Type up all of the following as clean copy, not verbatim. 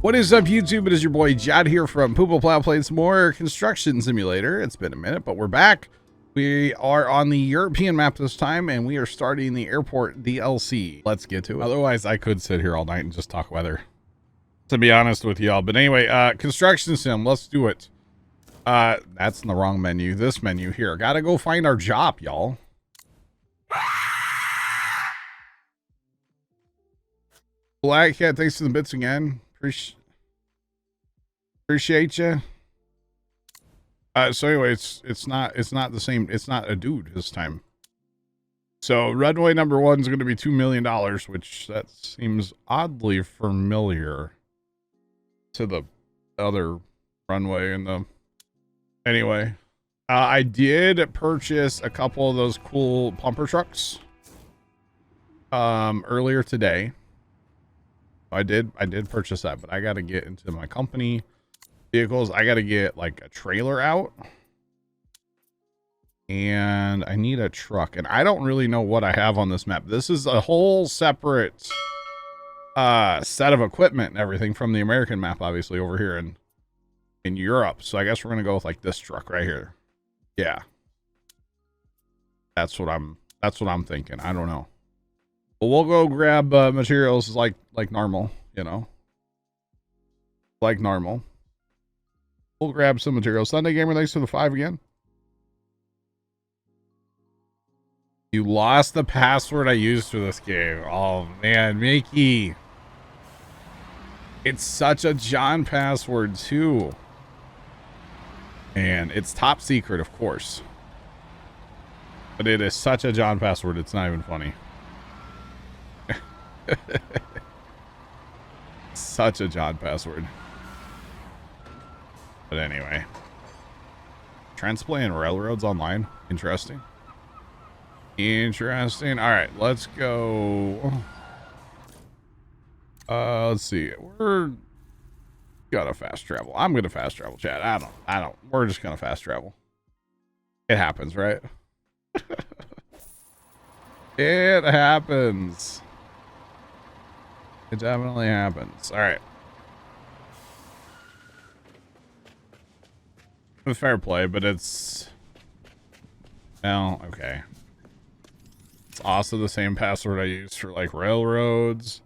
What is up, YouTube? It is your boy Jad here from Poople Plow playing some more Construction Simulator. It's been a minute, but we're back. We are on the European map this time, and we are starting the airport DLC. Let's get to it. Otherwise, I could sit here all night and just talk weather, to be honest with y'all. But anyway, Construction Sim, let's do it. That's in the wrong menu. This menu here. Gotta go find our job, y'all. Black Cat, thanks for the bits again. Appreciate you. So anyway, it's not the same. It's not a dude this time. So runway number 1 is going to be $2 million, which that seems oddly familiar to the other runway in the. Anyway, I did purchase a couple of those cool pumper trucks earlier today. I did purchase that, but I got to get into my company vehicles. I got to get like a trailer out, and I need a truck, and I don't really know what I have on this map. This is a whole separate set of equipment and everything from the American map, obviously over here in Europe. So I guess we're gonna go with like this truck right here. Yeah, that's what I'm thinking. I don't know. But we'll go grab materials like normal, you know, like normal. We'll grab some materials. Sunday Gamer, thanks for the 5 again. You lost the password I used for this game. Oh man, Mickey. It's such a John password too. And it's top secret, of course. But it is such a John password, it's not even funny. Such a John password. But anyway, transplant railroads online. Interesting. All right, let's go. Let's see. We're gonna fast travel. I'm gonna fast travel, chat. I don't. We're just gonna fast travel. It happens, right? It happens. It definitely happens. All right. Fair play, but it's... Well, okay. It's also the same password I use for, like, railroads.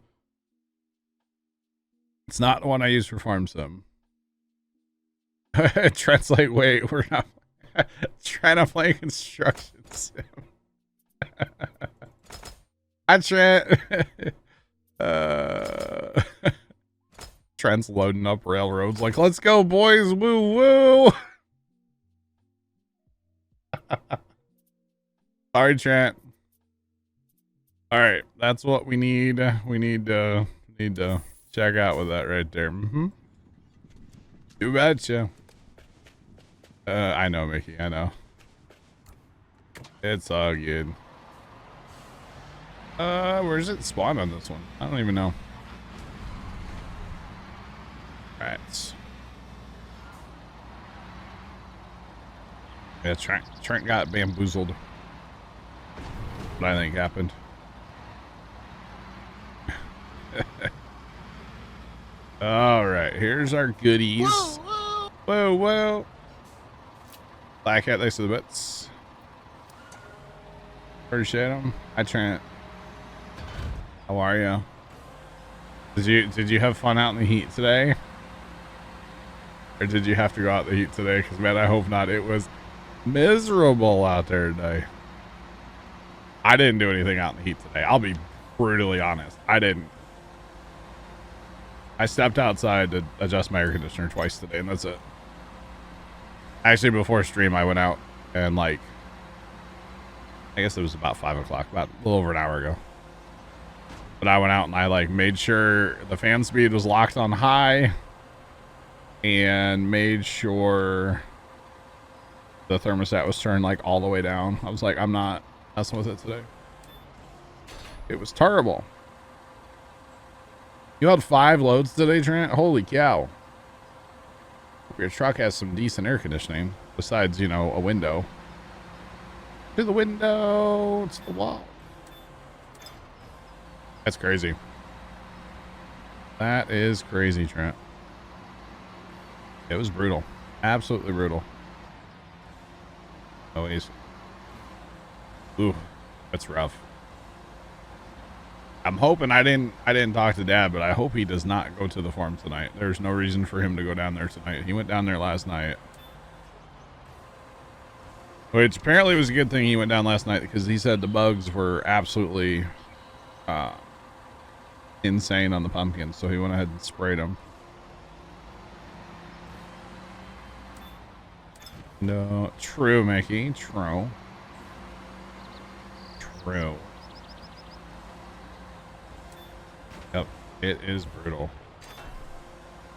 It's not the one I use for Farm Sim. Translate, wait, we're not... trying to play Construction Sim. Hi, Trent. Trent's loading up railroads like, let's go, boys. Woo woo. Sorry, Trent. All right, that's what we need. We need to check out with that right there. You betcha. I know, Mickey. I know. It's all good. Where's it spawned on this one? I don't even know. All right. Yeah, Trent got bamboozled. What I think happened. All right, here's our goodies. Whoa, whoa. Black Hat, thanks for the bits. Appreciate them. Hi, Trent. How are you? Did you have fun out in the heat today? Or did you have to go out in the heat today? Because, man, I hope not. It was miserable out there today. I didn't do anything out in the heat today. I'll be brutally honest. I didn't. I stepped outside to adjust my air conditioner twice today, and that's it. Actually, before stream, I went out and, like, I guess it was about 5 o'clock, about a little over an hour ago. But I went out and I, like, made sure the fan speed was locked on high and made sure the thermostat was turned, like, all the way down. I was like, I'm not messing with it today. It was terrible. You had 5 loads today, Trent? Holy cow. Your truck has some decent air conditioning besides, you know, a window. To the window. It's the wall. That's crazy. That is crazy, Trent. It was brutal. Absolutely brutal. Always. Ooh, that's rough. I'm hoping I didn't talk to Dad, but I hope he does not go to the farm tonight. There's no reason for him to go down there tonight. He went down there last night. Which apparently was a good thing he went down last night, because he said the bugs were absolutely insane on the pumpkins, so he went ahead and sprayed them. No, true, Mickey. True. True. Yep, it is brutal.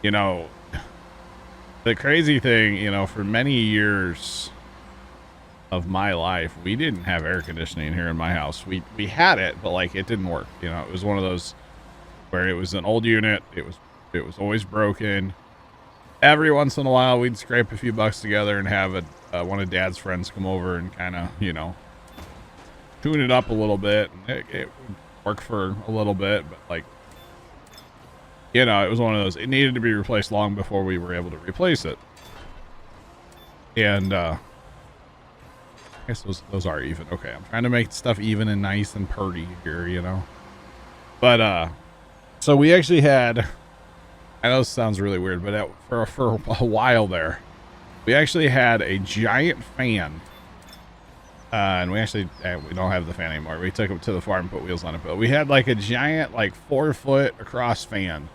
You know, the crazy thing, you know, for many years of my life, we didn't have air conditioning here in my house. We had it, but like it didn't work. You know, it was one of those where it was an old unit. It was always broken. Every once in a while, we'd scrape a few bucks together and have one of Dad's friends come over and kind of, you know, tune it up a little bit. And it would work for a little bit, but like, you know, it was one of those. It needed to be replaced long before we were able to replace it. And I guess those are even. Okay, I'm trying to make stuff even and nice and purty here, you know. But so we actually had. I know this sounds really weird, but for a while there, we actually had a giant fan. And we don't have the fan anymore. We took it to the farm and put wheels on it. But we had like a giant, like 4-foot across fan.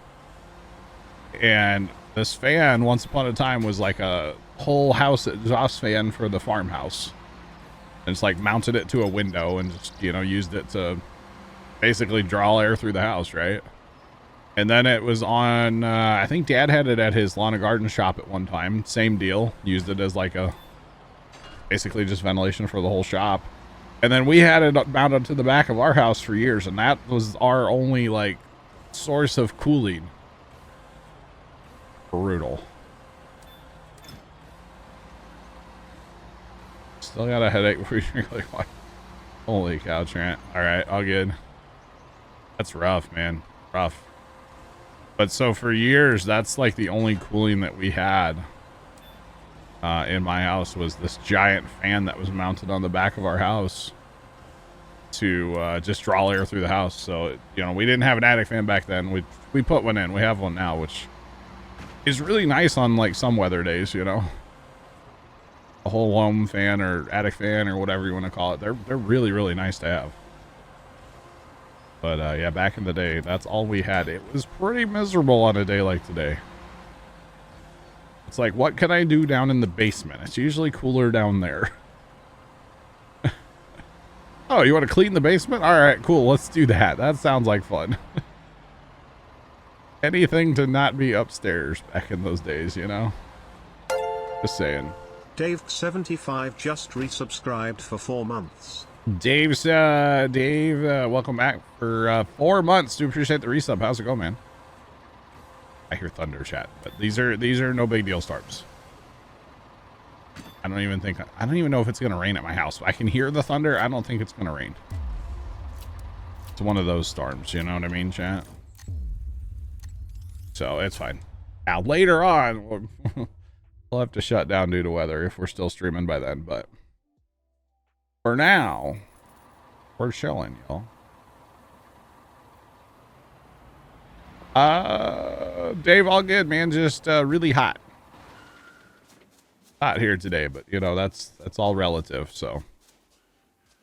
And this fan, once upon a time, was like a whole house exhaust fan for the farmhouse. And it's like mounted it to a window and just, you know, used it to basically draw air through the house, right? And then it was on, I think Dad had it at his lawn and garden shop at one time. Same deal. Used it as like basically just ventilation for the whole shop. And then we had it mounted to the back of our house for years. And that was our only like source of cooling. Brutal. Still got a headache before you drink like what? Holy cow, Trent. All right, all good. That's rough, man. Rough. But so for years, that's like the only cooling that we had in my house was this giant fan that was mounted on the back of our house to just draw air through the house. So, you know, we didn't have an attic fan back then. We put one in. We have one now, which is really nice on like some weather days, you know. A whole home fan or attic fan or whatever you want to call it. They're really, really nice to have. But yeah, back in the day, that's all we had. It was pretty miserable on a day like today. It's like, what can I do down in the basement? It's usually cooler down there. Oh, you want to clean the basement? All right, cool. Let's do that. That sounds like fun. Anything to not be upstairs back in those days, you know? Just saying. Dave75 just resubscribed for 4 months. Dave, welcome back for 4 months. Do appreciate the resub. How's it going, man? I hear thunder, chat, but these are no big deal storms. I don't even know if it's gonna rain at my house. I can hear the thunder. I don't think it's gonna rain. It's one of those storms, you know what I mean, chat? So it's fine. Now later on, we'll have to shut down due to weather if we're still streaming by then, but for now, we're chilling, y'all. Dave, all good, man. Just really hot. Hot here today, but you know, that's all relative, so.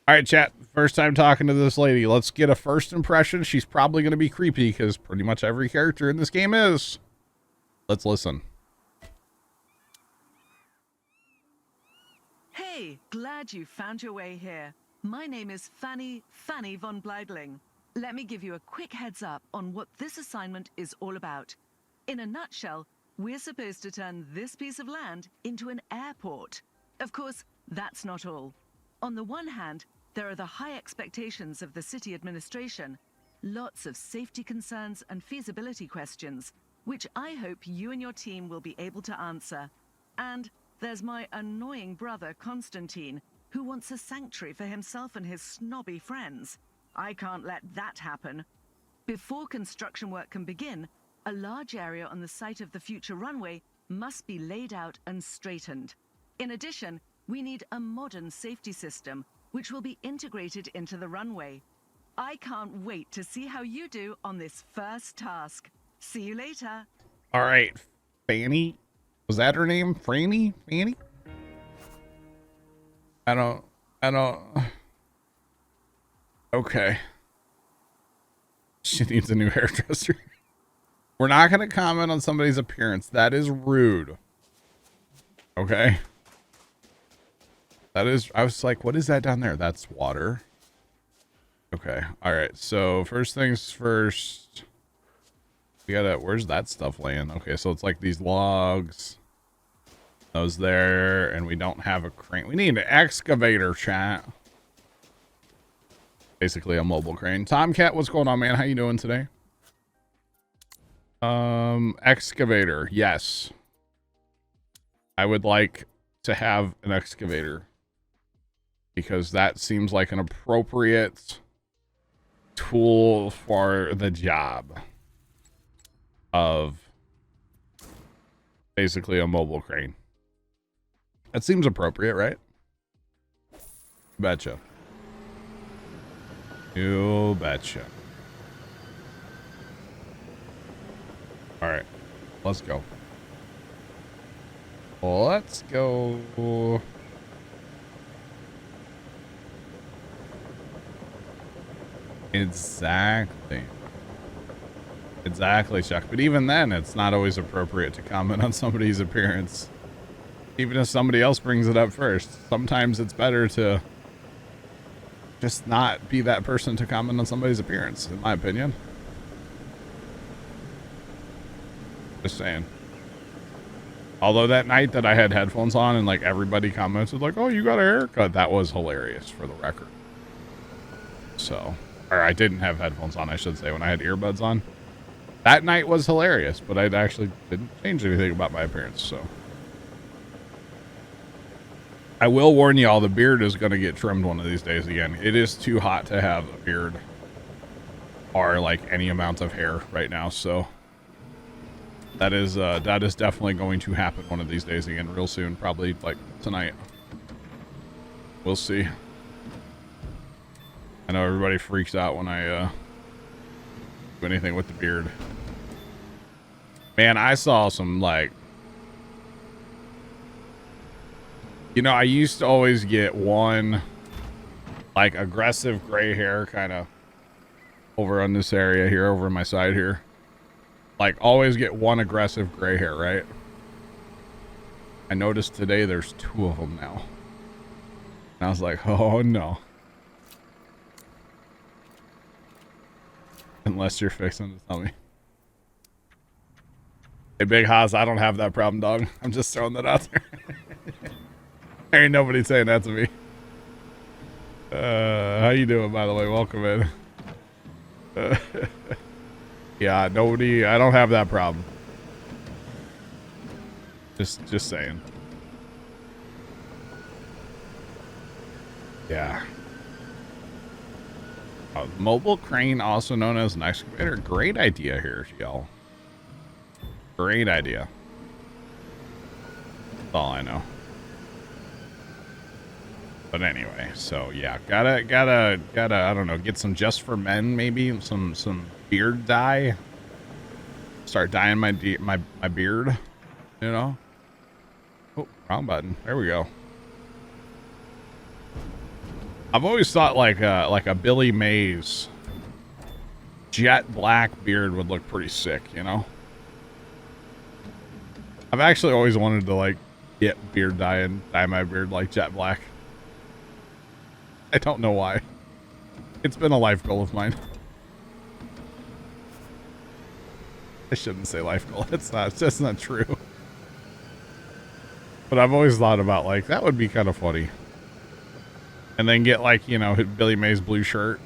All right, chat. First time talking to this lady. Let's get a first impression. She's probably going to be creepy because pretty much every character in this game is. Let's listen. Hey, glad you found your way here. My name is Fanny von Bleibling. Let me give you a quick heads up on what this assignment is all about. In a nutshell, we're supposed to turn this piece of land into an airport. Of course, that's not all. On the one hand, there are the high expectations of the city administration, lots of safety concerns and feasibility questions, which I hope you and your team will be able to answer. And there's my annoying brother, Constantine, who wants a sanctuary for himself and his snobby friends. I can't let that happen. Before construction work can begin, a large area on the site of the future runway must be laid out and straightened. In addition, we need a modern safety system, which will be integrated into the runway. I can't wait to see how you do on this first task. See you later. All right, Fanny. Was that her name? Franny? Fanny? I don't. Okay. She needs a new hairdresser. We're not going to comment on somebody's appearance. That is rude. Okay. That is, I was like, what is that down there? That's water. Okay. All right. So first things first, we gotta, where's that stuff laying? Okay. So it's like these logs, those there, and we don't have a crane. We need an excavator, chat. Basically a mobile crane. Tomcat, what's going on, man? How you doing today? Excavator. Yes. I would like to have an excavator because that seems like an appropriate tool for the job of basically a mobile crane. That seems appropriate, right? Betcha. You betcha. All right, let's go. Let's go. Exactly. Exactly, Chuck. But even then, it's not always appropriate to comment on somebody's appearance. Even if somebody else brings it up first. Sometimes it's better to just not be that person to comment on somebody's appearance, in my opinion. Just saying. Although that night that I had headphones on and like everybody commented like, oh, you got a haircut. That was hilarious for the record. So, or I didn't have headphones on, I should say, when I had earbuds on. That night was hilarious, but I actually didn't change anything about my appearance, so. I will warn you all, the beard is going to get trimmed one of these days again. It is too hot to have a beard or like any amount of hair right now, so. That is definitely going to happen one of these days again real soon, probably like tonight. We'll see. I know everybody freaks out when I do anything with the beard. Man, I saw some like, you know, I used to always get one like aggressive gray hair kind of over on this area here, over my side here. Like always get one aggressive gray hair, right? I noticed today there's two of them now. And I was like, oh no. Unless you're fixing to tell me. Hey, Big Haas, I don't have that problem, dog. I'm just throwing that out there. There ain't nobody saying that to me. How you doing, by the way? Welcome in. Yeah, nobody, I don't have that problem. Just saying. Yeah. Mobile crane, also known as an excavator. Great idea here, y'all. Great idea. That's all I know. But anyway, so yeah, gotta, I don't know, get some Just for Men, maybe some beard dye. Start dyeing my beard, you know. Oh, wrong button. There we go. I've always thought like a Billy Mays jet black beard would look pretty sick, you know. I've actually always wanted to like get beard dye and dye my beard like jet black. I don't know why. It's been a life goal of mine. I shouldn't say life goal. It's not. It's just not true. But I've always thought about like that would be kind of funny. And then get like, you know, Billy Mays blue shirt.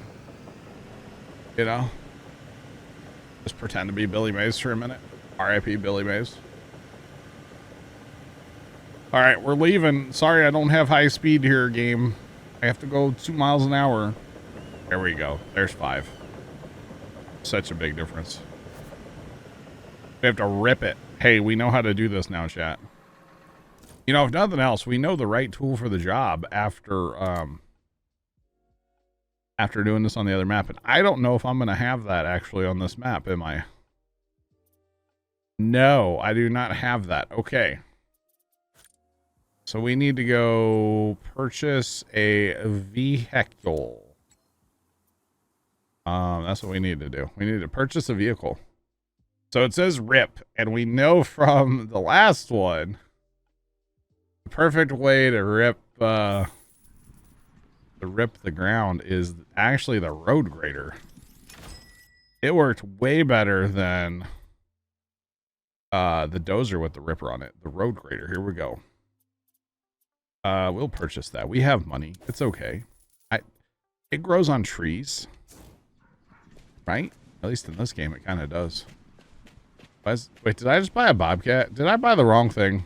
You know? Just pretend to be Billy Mays for a minute. R.I.P. Billy Mays. Alright, we're leaving. Sorry I don't have high speed here, game. I have to go 2 miles an hour. There we go. There's 5. Such a big difference. We have to rip it. hey, we know how to do this now, chat. You know, if nothing else, we know the right tool for the job after doing this on the other map. And I don't know if I'm going to have that actually on this map, am I? No, I do not have that. Okay. So we need to go purchase a vehicle. That's what we need to do. We need to purchase a vehicle. So it says rip, and we know from the last one, the perfect way to rip the ground is actually the road grader. It worked way better than the dozer with the ripper on it. The road grader. Here we go. We'll purchase that. We have money. It's okay. It grows on trees, right? At least in this game, it kind of does. Wait, did I just buy a bobcat? Did I buy the wrong thing?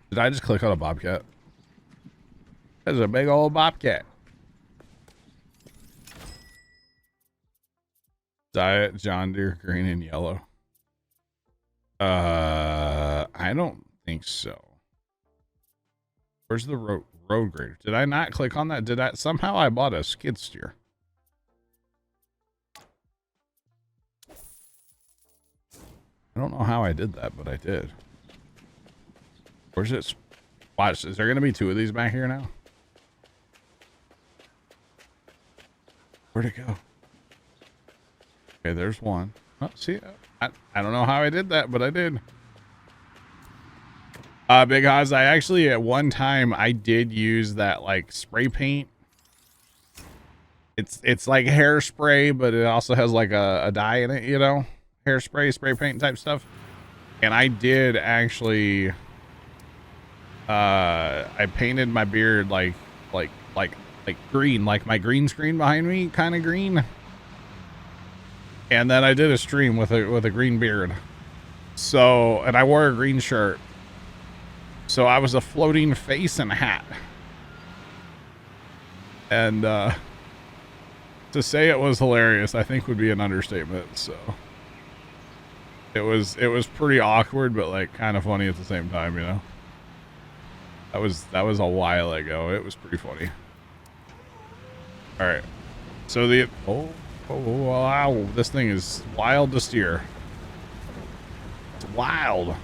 Did I just click on a bobcat? There's a big old bobcat. Diet John Deere green and yellow. I don't think so. Where's the road grader? Did I not click on that? Did I somehow I bought a skid steer? I don't know how I did that, but I did. Where's it? Watch, is there going to be two of these back here now? Where'd it go? Okay, there's one. Oh, see, I don't know how I did that, but I did. Big Oz, I actually, at one time, I did use that, like, spray paint. It's like hairspray, but it also has, like, a dye in it, you know? Hairspray, spray paint type stuff. And I did actually, I painted my beard like green, like my green screen behind me, kind of green. And then I did a stream with a green beard. So, and I wore a green shirt. So I was a floating face and hat. And to say it was hilarious, I think would be an understatement. So it was pretty awkward, but like kind of funny at the same time, you know. That was a while ago. It was pretty funny. All right. So the oh wow, this thing is wild to steer. It's wild.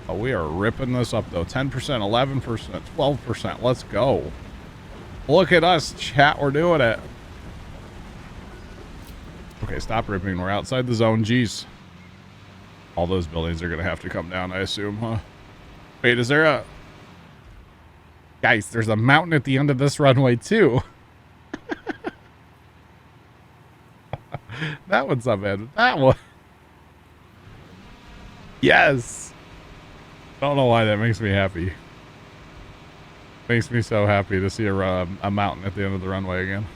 Oh, we are ripping this up though. 10%, 11%, 12%. Let's go. Look at us, chat. We're doing it. Okay, stop ripping. We're outside the zone. Jeez. All those buildings are going to have to come down, I assume, huh? Wait, is there a... Guys, there's a mountain at the end of this runway, too. That one's not bad. That one. Yes. I don't know why that makes me happy. Makes me so happy to see a mountain at the end of the runway again.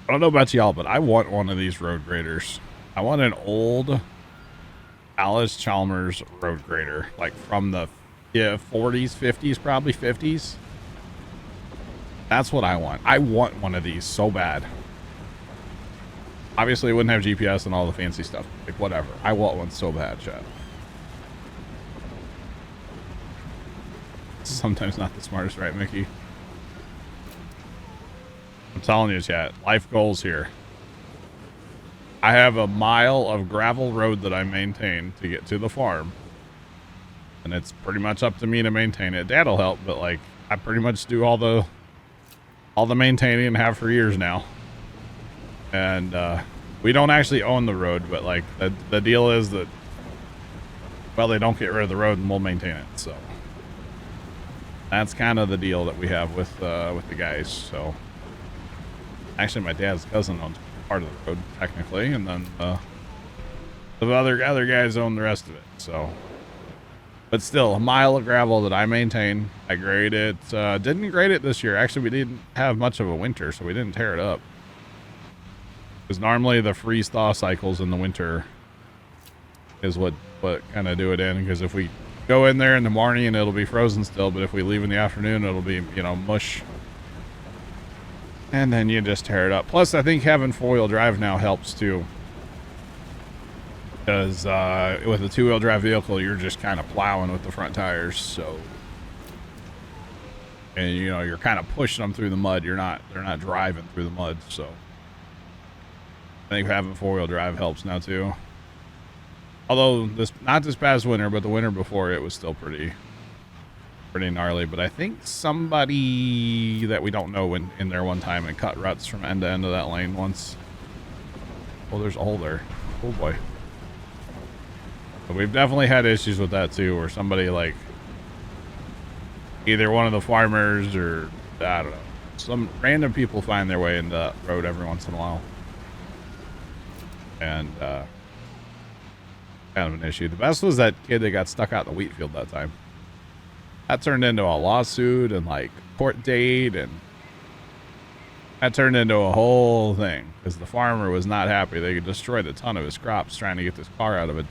I don't know about y'all, but I want one of these road graders. I want an old Alice Chalmers road grader, like from the 40s, 50s, probably 50s. That's what I want. I want one of these so bad. Obviously, it wouldn't have GPS and all the fancy stuff. Like, whatever. I want one so bad, chat. Sometimes not the smartest, right, Mickey? I'm telling you, chat. Life goals here. I have a mile of gravel road that I maintain to get to the farm. And it's pretty much up to me to maintain it. Dad'll help, but, like, I pretty much do all the maintaining and have for years now. And we don't actually own the road, but like the deal is that, well, they don't get rid of the road and we'll maintain it. So that's kind of the deal that we have with the guys. So actually, my dad's cousin owns part of the road technically, and then the other guys own the rest of it. So, but still, a mile of gravel that I maintain. I grade it. Didn't grade it this year. Actually, we didn't have much of a winter, so we didn't tear it up. Because normally the freeze thaw cycles in the winter is what kind of do it in. Because if we go in there in the morning, it'll be frozen still. But if we leave in the afternoon, it'll be, you know, mush. And then you just tear it up. Plus, I think having 4-wheel drive now helps too. Because with a 2-wheel drive vehicle, you're just kind of plowing with the front tires. So, and you know, you're kind of pushing them through the mud. They're not driving through the mud. So, I think having 4-wheel drive helps now too. Although not this past winter, but the winter before, it was still pretty gnarly. But I think somebody that we don't know went in there one time and cut ruts from end to end of that lane once. Oh, there's a hole there. Oh boy. But we've definitely had issues with that too, where somebody, like, either one of the farmers or, I don't know, some random people find their way into that road every once in a while. And kind of an issue. The best was that kid that got stuck out in the wheat field that time. That turned into a lawsuit and like court date, and that turned into a whole thing because the farmer was not happy. They destroyed a ton of his crops trying to get this car out of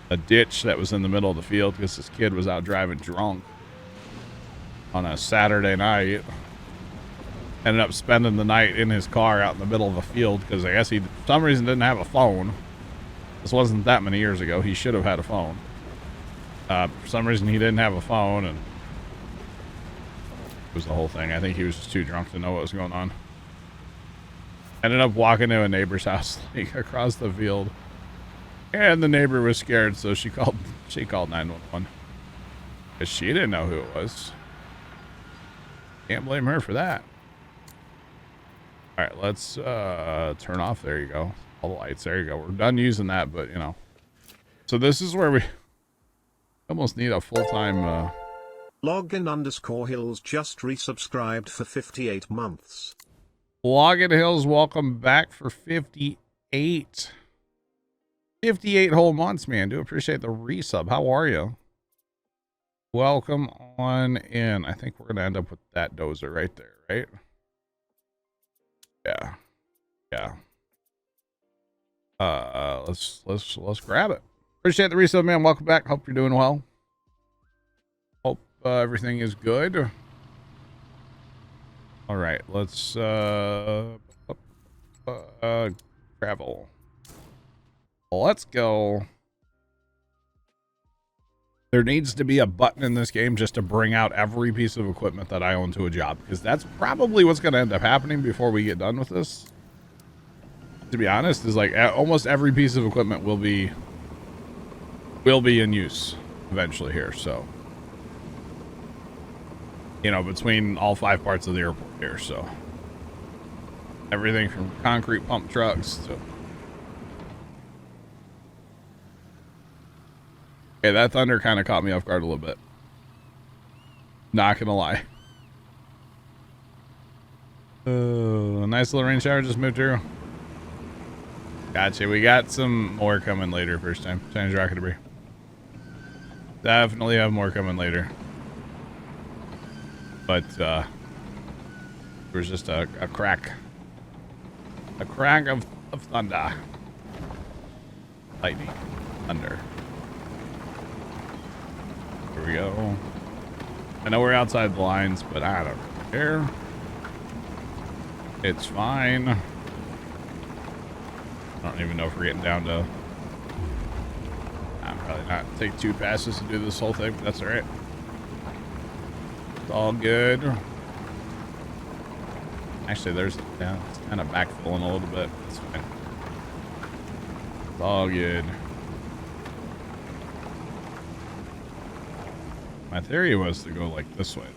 a ditch that was in the middle of the field because this kid was out driving drunk on a Saturday night. Ended up spending the night in his car out in the middle of a field because I guess he, for some reason, didn't have a phone. This wasn't that many years ago. He should have had a phone. For some reason, he didn't have a phone, and it was the whole thing. I think he was just too drunk to know what was going on. Ended up walking to a neighbor's house, like, across the field, and the neighbor was scared, so she called 911 because she didn't know who it was. Can't blame her for that. All right, let's turn off. There you go. All the lights. There you go. We're done using that, but you know. So this is where we almost need a full-time. Login_hills just resubscribed for 58 months. Login Hills, welcome back for 58. 58 whole months, man. Do appreciate the resub. How are you? Welcome on in. I think we're gonna end up with that dozer right there, right? Yeah. Yeah. Let's grab it. Appreciate the resub, man. Welcome back. Hope you're doing well. Hope everything is good. All right, let's travel. Let's go. There needs to be a button in this game just to bring out every piece of equipment that I own to a job, because that's probably what's going to end up happening before we get done with this. To be honest, is like almost every piece of equipment will be in use eventually here. So, you know, between all 5 parts of the airport here. So everything from concrete pump trucks to... Okay, that thunder kind of caught me off guard a little bit. Not gonna lie. A nice little rain shower just moved through. Gotcha. We got some more coming later. First time. Chinese rocket debris. Definitely have more coming later. But there was just a crack. A crack of thunder. Lightning. Thunder. Here we go. I know we're outside the lines, but I don't care. It's fine. I don't even know if we're getting down to... I'm probably not. Take 2 passes to do this whole thing, but that's alright. It's all good. Actually, there's... Yeah, it's kind of backfilling a little bit. It's fine. It's all good. My theory was to go like this way.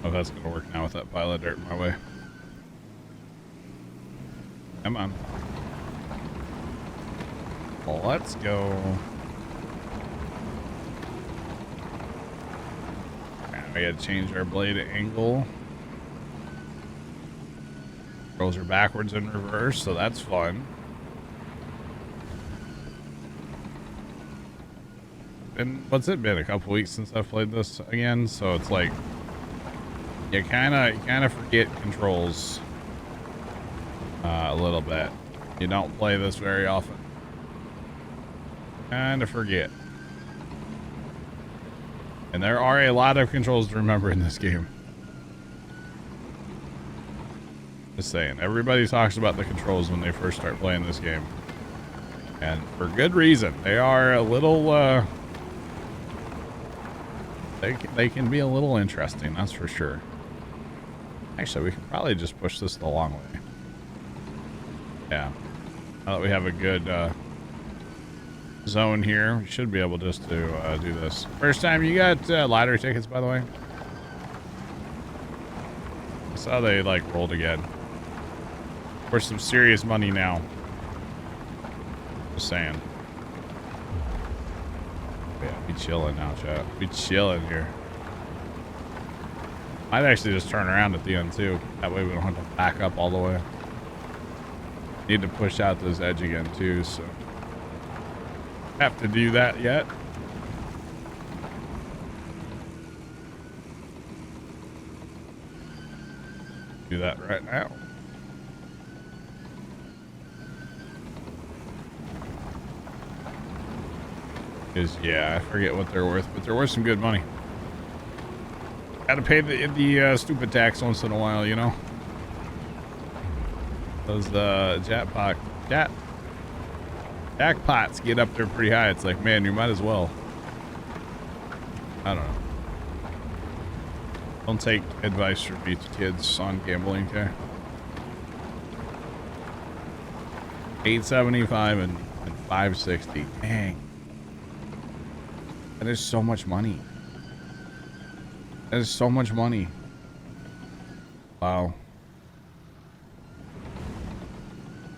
Oh, that's gonna work now with that pile of dirt in my way. Come on. Well, let's go. And we had to change our blade angle. Rolls are backwards and reverse, so that's fun. And what's it been? A couple weeks since I've played this again, so it's like you kind of forget controls a little bit. You don't play this very often. Kind of forget. And there are a lot of controls to remember in this game. Just saying. Everybody talks about the controls when they first start playing this game. And for good reason. They are a little, they can be a little interesting, that's for sure. Actually, we can probably just push this the long way. Yeah. Now that we have a good, zone here, we should be able just to, do this. First time you got, lottery tickets, by the way? I saw they, like, rolled again. For some serious money now. Just saying. Yeah, be chilling now, chat. Be chilling here. I'd actually just turn around at the end too. That way we don't have to back up all the way. Need to push out this edge again too, so have to do that yet. Do that right now. Because, yeah, I forget what they're worth, but they're worth some good money. Gotta pay the stupid tax once in a while, you know? Those jackpots get up there pretty high. It's like, man, you might as well. I don't know. Don't take advice from these kids on gambling, okay? 875 and 560. Dang. That is so much money. That is so much money. Wow.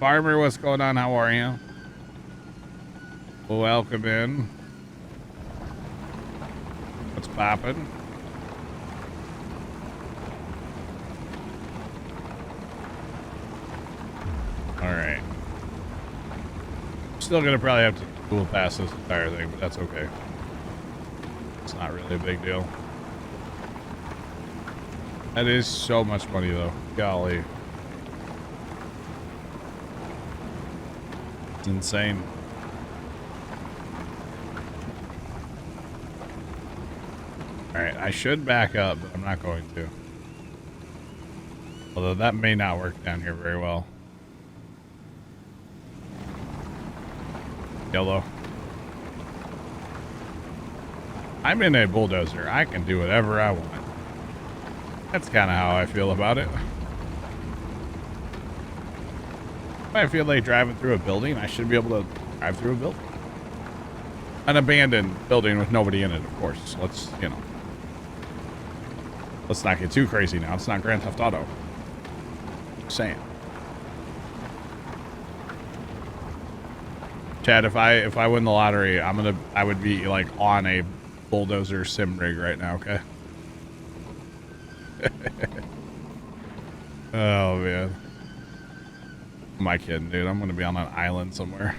Farmer, what's going on? How are you? Welcome in. What's poppin'? Alright. Still gonna probably have to dual pass this entire thing, but that's okay. It's not really a big deal. That is so much money, though. Golly. It's insane. Alright, I should back up, but I'm not going to. Although that may not work down here very well. Yellow. I'm in a bulldozer. I can do whatever I want. That's kind of how I feel about it. If I feel like driving through a building, I should be able to drive through a building. An abandoned building with nobody in it, of course. Let's, you know. Let's not get too crazy now. It's not Grand Theft Auto. Just saying. Chad, if I win the lottery, I would be like on a bulldozer sim rig right now, okay? Oh man. Am I kidding, dude? I'm gonna be on an island somewhere.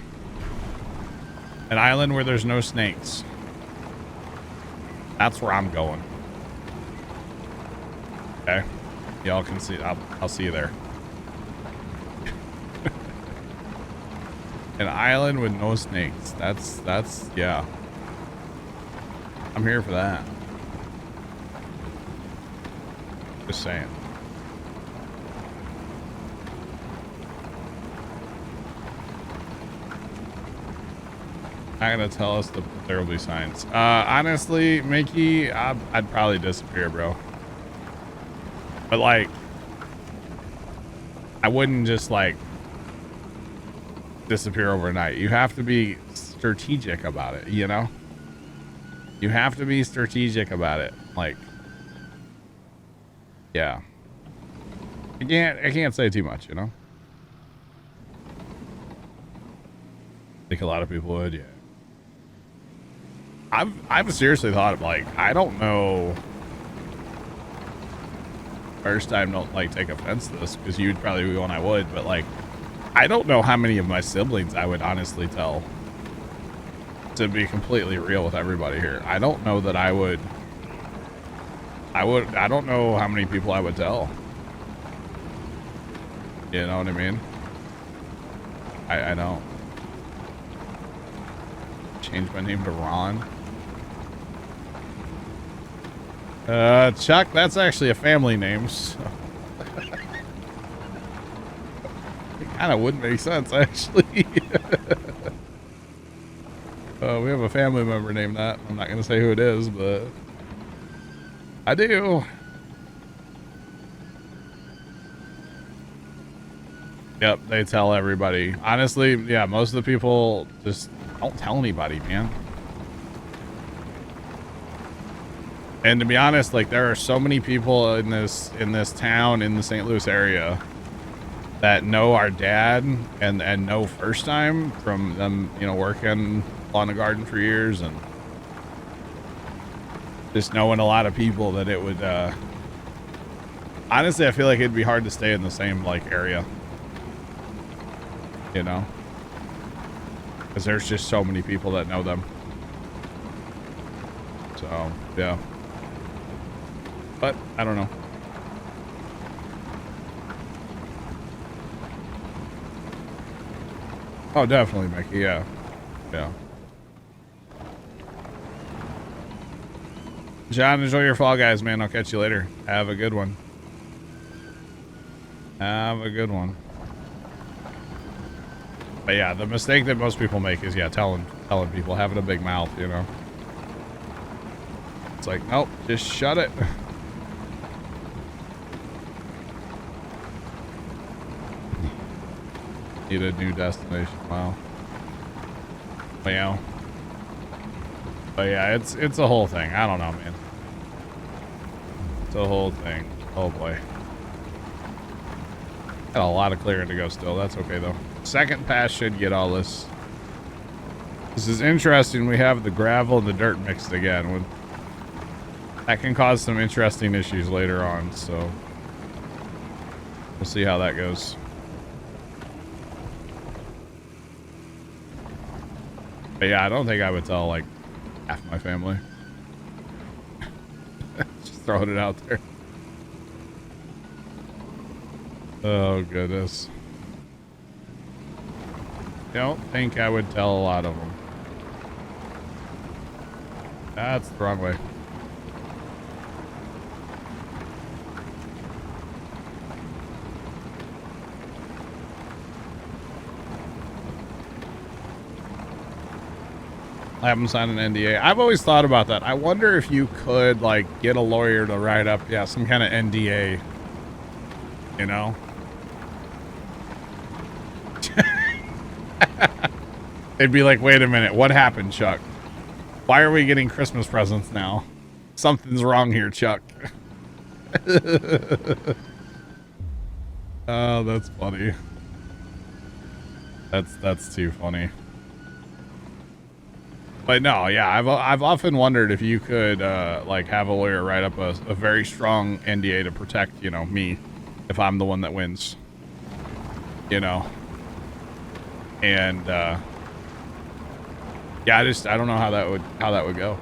An island where there's no snakes. That's where I'm going. Okay. Y'all can see. I'll see you there. An island with no snakes. That's yeah. I'm here for that. Just saying. Not gonna tell us there will be signs. Honestly, Mickey, I'd probably disappear, bro. But like, I wouldn't just like disappear overnight. You have to be strategic about it, you know? You have to be strategic about it. Like, yeah. I can't say too much, you know? I think a lot of people would, yeah. I've seriously thought of, like, I don't know. First time, don't like take offense to this because you'd probably be one I would, but like, I don't know how many of my siblings I would honestly tell. To be completely real with everybody here, I don't know that I don't know how many people I would tell. You know what I mean? I don't. Change my name to Ron. Chuck, that's actually a family name. So. Kind of would make sense, actually. We have a family member named that. I'm not going to say who it is, but I do. Yep, they tell everybody. Honestly, yeah, most of the people just don't tell anybody, man. And to be honest, like there are so many people in this town in the St. Louis area that know our dad and know first time from them, you know, working on the garden for years and just knowing a lot of people that it would honestly I feel like it'd be hard to stay in the same like area, you know, because there's just so many people that know them. So yeah, but I don't know. Oh, definitely, Mickey. Yeah. Yeah. John, enjoy your Fall Guys, man. I'll catch you later. Have a good one. Have a good one. But yeah, the mistake that most people make is, yeah, telling people, having a big mouth, you know. It's like, nope, just shut it. Need a new destination. Wow. Wow. But yeah, it's a whole thing. I don't know, man. It's a whole thing. Oh boy. Got a lot of clearing to go still. That's okay though. Second pass should get all this. This is interesting. We have the gravel and the dirt mixed again. That can cause some interesting issues later on, so we'll see how that goes. But yeah, I don't think I would tell like half my family. Just throwing it out there. Oh goodness. Don't think I would tell a lot of them. That's the wrong way. I haven't signed an NDA. I've always thought about that. I wonder if you could like get a lawyer to write up, yeah, some kind of NDA, you know? They'd be like, wait a minute, what happened, Chuck? Why are we getting Christmas presents now? Something's wrong here, Chuck. Oh, that's funny. That's too funny. But no, yeah, I've often wondered if you could like have a lawyer write up a very strong NDA to protect, you know, me if I'm the one that wins, you know. And yeah, I don't know how that would go.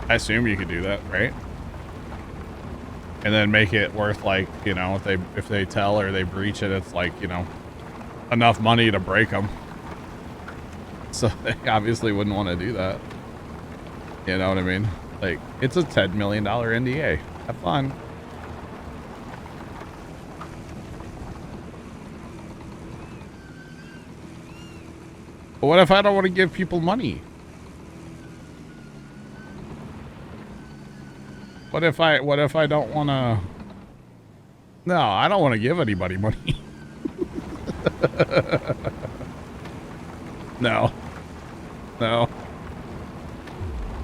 I assume you could do that, right? And then make it worth like, you know, if they tell or they breach it, it's like, you know, enough money to break them. So they obviously wouldn't want to do that. You know what I mean? Like, it's a $10 million NDA. Have fun. But what if I don't want to give people money? What if I don't want to? No, I don't want to give anybody money. No. No.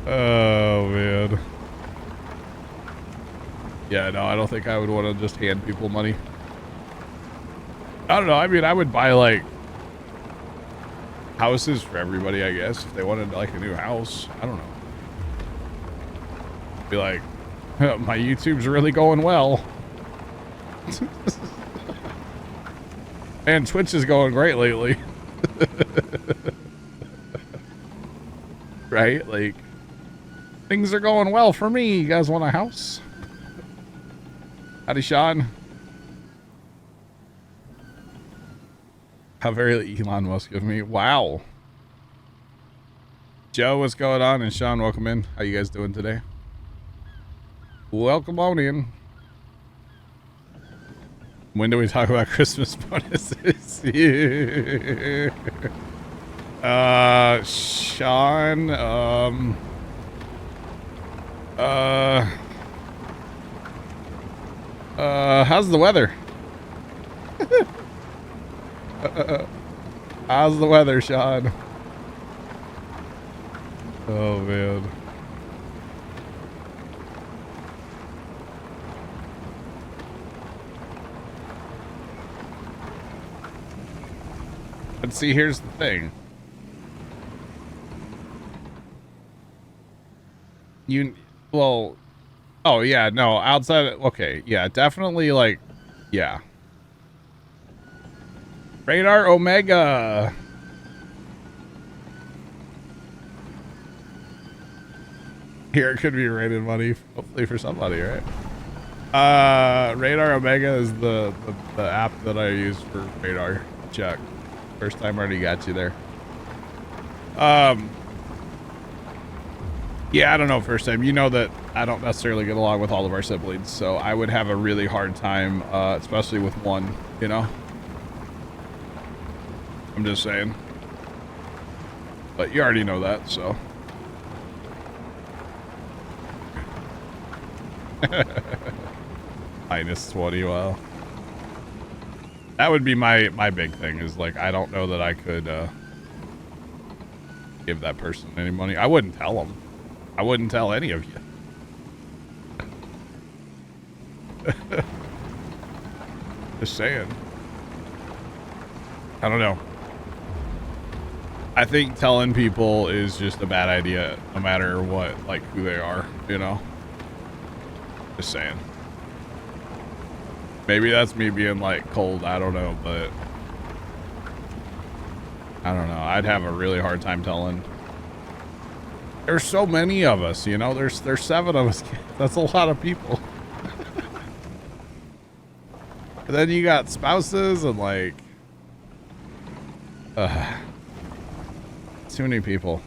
Oh, man. Yeah, no, I don't think I would want to just hand people money. I don't know. I mean, I would buy, like, houses for everybody, I guess, if they wanted, like, a new house. I don't know. Be like, my YouTube's really going well. And Twitch is going great lately. Right? Like, things are going well for me. You guys want a house? Howdy, Sean. How very Elon Musk of me. Wow. Joe, what's going on? And Sean, welcome in. How you guys doing today? Welcome on in. When do we talk about Christmas bonuses? Sean, how's the weather? How's the weather, Sean? Oh, man. But see, here's the thing. Well, oh, yeah, no, outside, okay, yeah, definitely, like, yeah. Radar Omega. Here, it could be rated money, hopefully for somebody, right? Radar Omega is the app that I use for radar check. First time already got you there. Yeah, I don't know, first time. You know that I don't necessarily get along with all of our siblings, so I would have a really hard time, especially with one, you know? I'm just saying. But you already know that, so. Minus 20, well. That would be my big thing, is like, I don't know that I could give that person any money. I wouldn't tell them. I wouldn't tell any of you. Just saying. I don't know. I think telling people is just a bad idea, no matter what, like, who they are, you know? Just saying. Maybe that's me being, like, cold, I don't know, but I don't know. I'd have a really hard time telling. There's so many of us, you know? There's 7 of us. That's a lot of people. And then you got spouses and, like, too many people.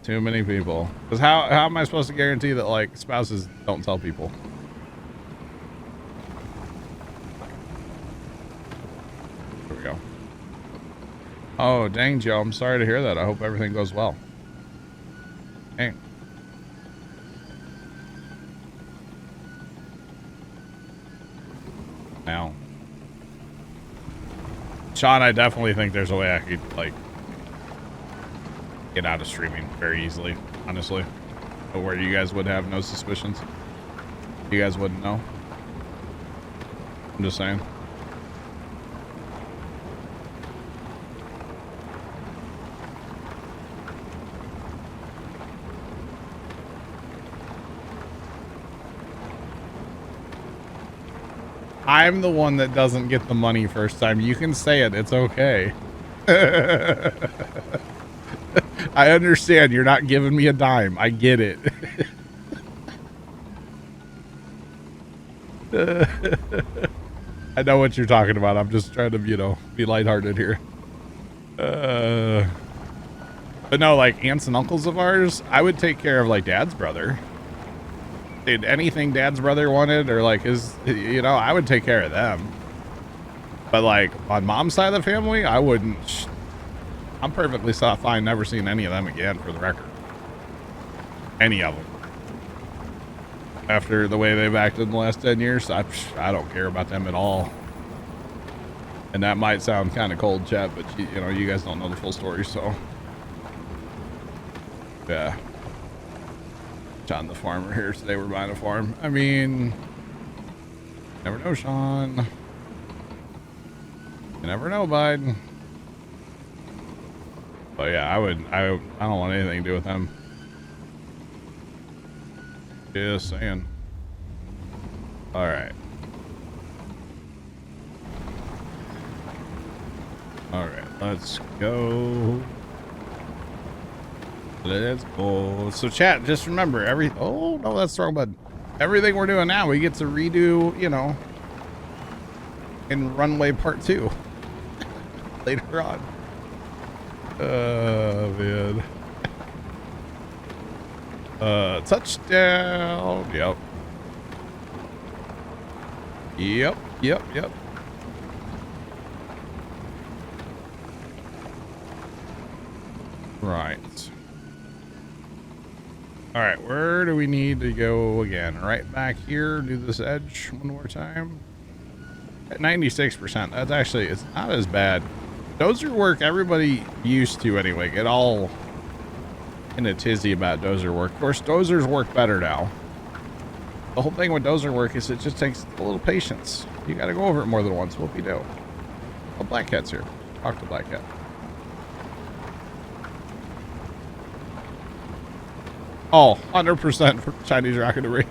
Too many people. Because how am I supposed to guarantee that, like, spouses don't tell people? Here we go. Oh, dang, Joe. I'm sorry to hear that. I hope everything goes well. Dang. Now. Sean, I definitely think there's a way I could, like, get out of streaming very easily, honestly. But where you guys would have no suspicions. You guys wouldn't know. I'm just saying. I'm the one that doesn't get the money first time. You can say it. It's okay. I understand. You're not giving me a dime. I get it. I know what you're talking about. I'm just trying to, you know, be lighthearted here. But no, like, aunts and uncles of ours, I would take care of, like, Dad's brother. Did anything Dad's brother wanted, or like his, you know, I would take care of them. But like on Mom's side of the family, I wouldn't. I'm perfectly fine never seeing any of them again, for the record. Any of them. After the way they've acted in the last 10 years, I don't care about them at all. And that might sound kind of cold, chat, but you know, you guys don't know the full story, so. Yeah. John the farmer here today. We're buying a farm. I mean, never know, Sean. You never know, Biden. But yeah, I don't want anything to do with him. Just saying. All right. All right, let's go. Let's go. So chat, just remember oh no, that's the wrong button. Everything we're doing now, we get to redo, you know, in runway part 2 later on. Man. Touchdown. Yep. Yep. Right. All right, where do we need to go again? Right back here, do this edge one more time. At 96%, that's actually, it's not as bad. Dozer work, everybody used to anyway, get all in a tizzy about dozer work. Of course, dozers work better now. The whole thing with dozer work is it just takes a little patience. You got to go over it more than once. What we do? Oh, Black Cat's here. Talk to Black Cat. Oh, 100% for Chinese rocketry.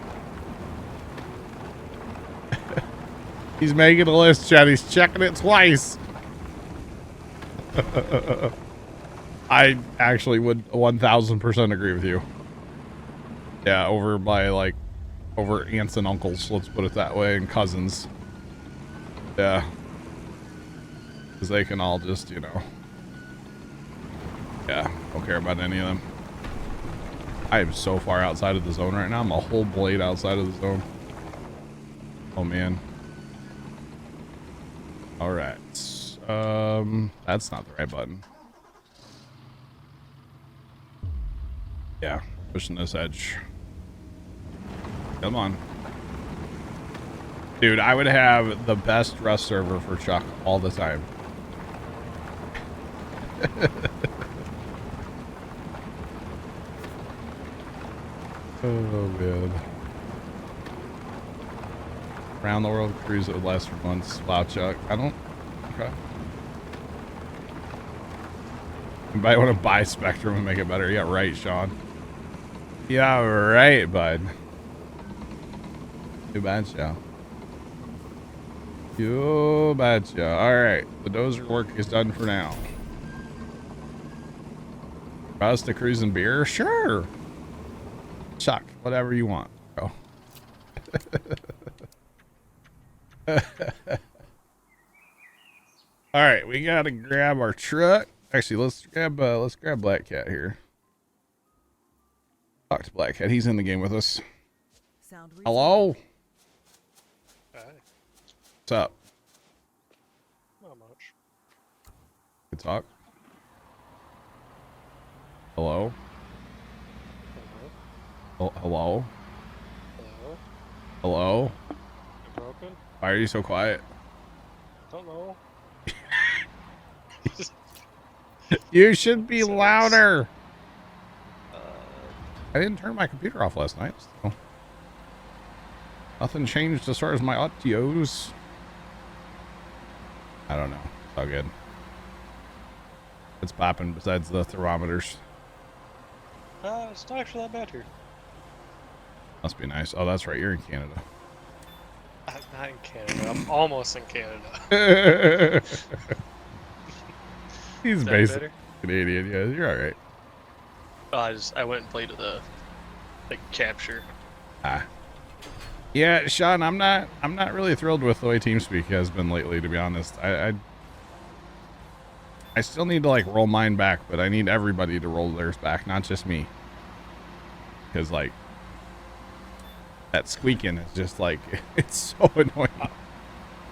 He's making a list, Chad. He's checking it twice. I actually would 1000% agree with you. Yeah, over aunts and uncles, let's put it that way, and cousins. Yeah. Because they can all just, you know. Yeah, don't care about any of them. I am so far outside of the zone right now. I'm a whole blade outside of the zone. Oh, man. All right. That's not the right button. Yeah, pushing this edge. Come on. Dude, I would have the best rest server for Chuck all the time. Oh, man. Around the world cruise that would last for months. Wow, Chuck. I don't... Okay. You might want to buy Spectrum and make it better. Yeah, right, Sean. Yeah, right, bud. Too bad, Sean. You betcha. Alright, the dozer work is done for now. For us to cruise and beer? Sure. Chuck, whatever you want, bro. Alright, we gotta grab our truck. Actually, let's grab Black Cat here. Talk to Black Cat. He's in the game with us. Hello? Hi. What's up? Not much. Good talk. Hello? Hello? Oh, hello? Hello? Hello? You broken? Why are you so quiet? I don't know. You should be Says, louder. Uh, I didn't turn my computer off last night, so nothing changed as far as my audios. I don't know. It's all good. It's popping besides the thermometers. it's not actually that bad here. Must be nice. Oh, that's right. You're in Canada. I'm not in Canada. I'm almost in Canada. He's Is that basically better? Canadian. Yeah, you're all right. I went and played the capture. Ah. Yeah, Sean, I'm not really thrilled with the way TeamSpeak has been lately, to be honest. I still need to like roll mine back, but I need everybody to roll theirs back, not just me. Because like that squeaking is just like it's so annoying.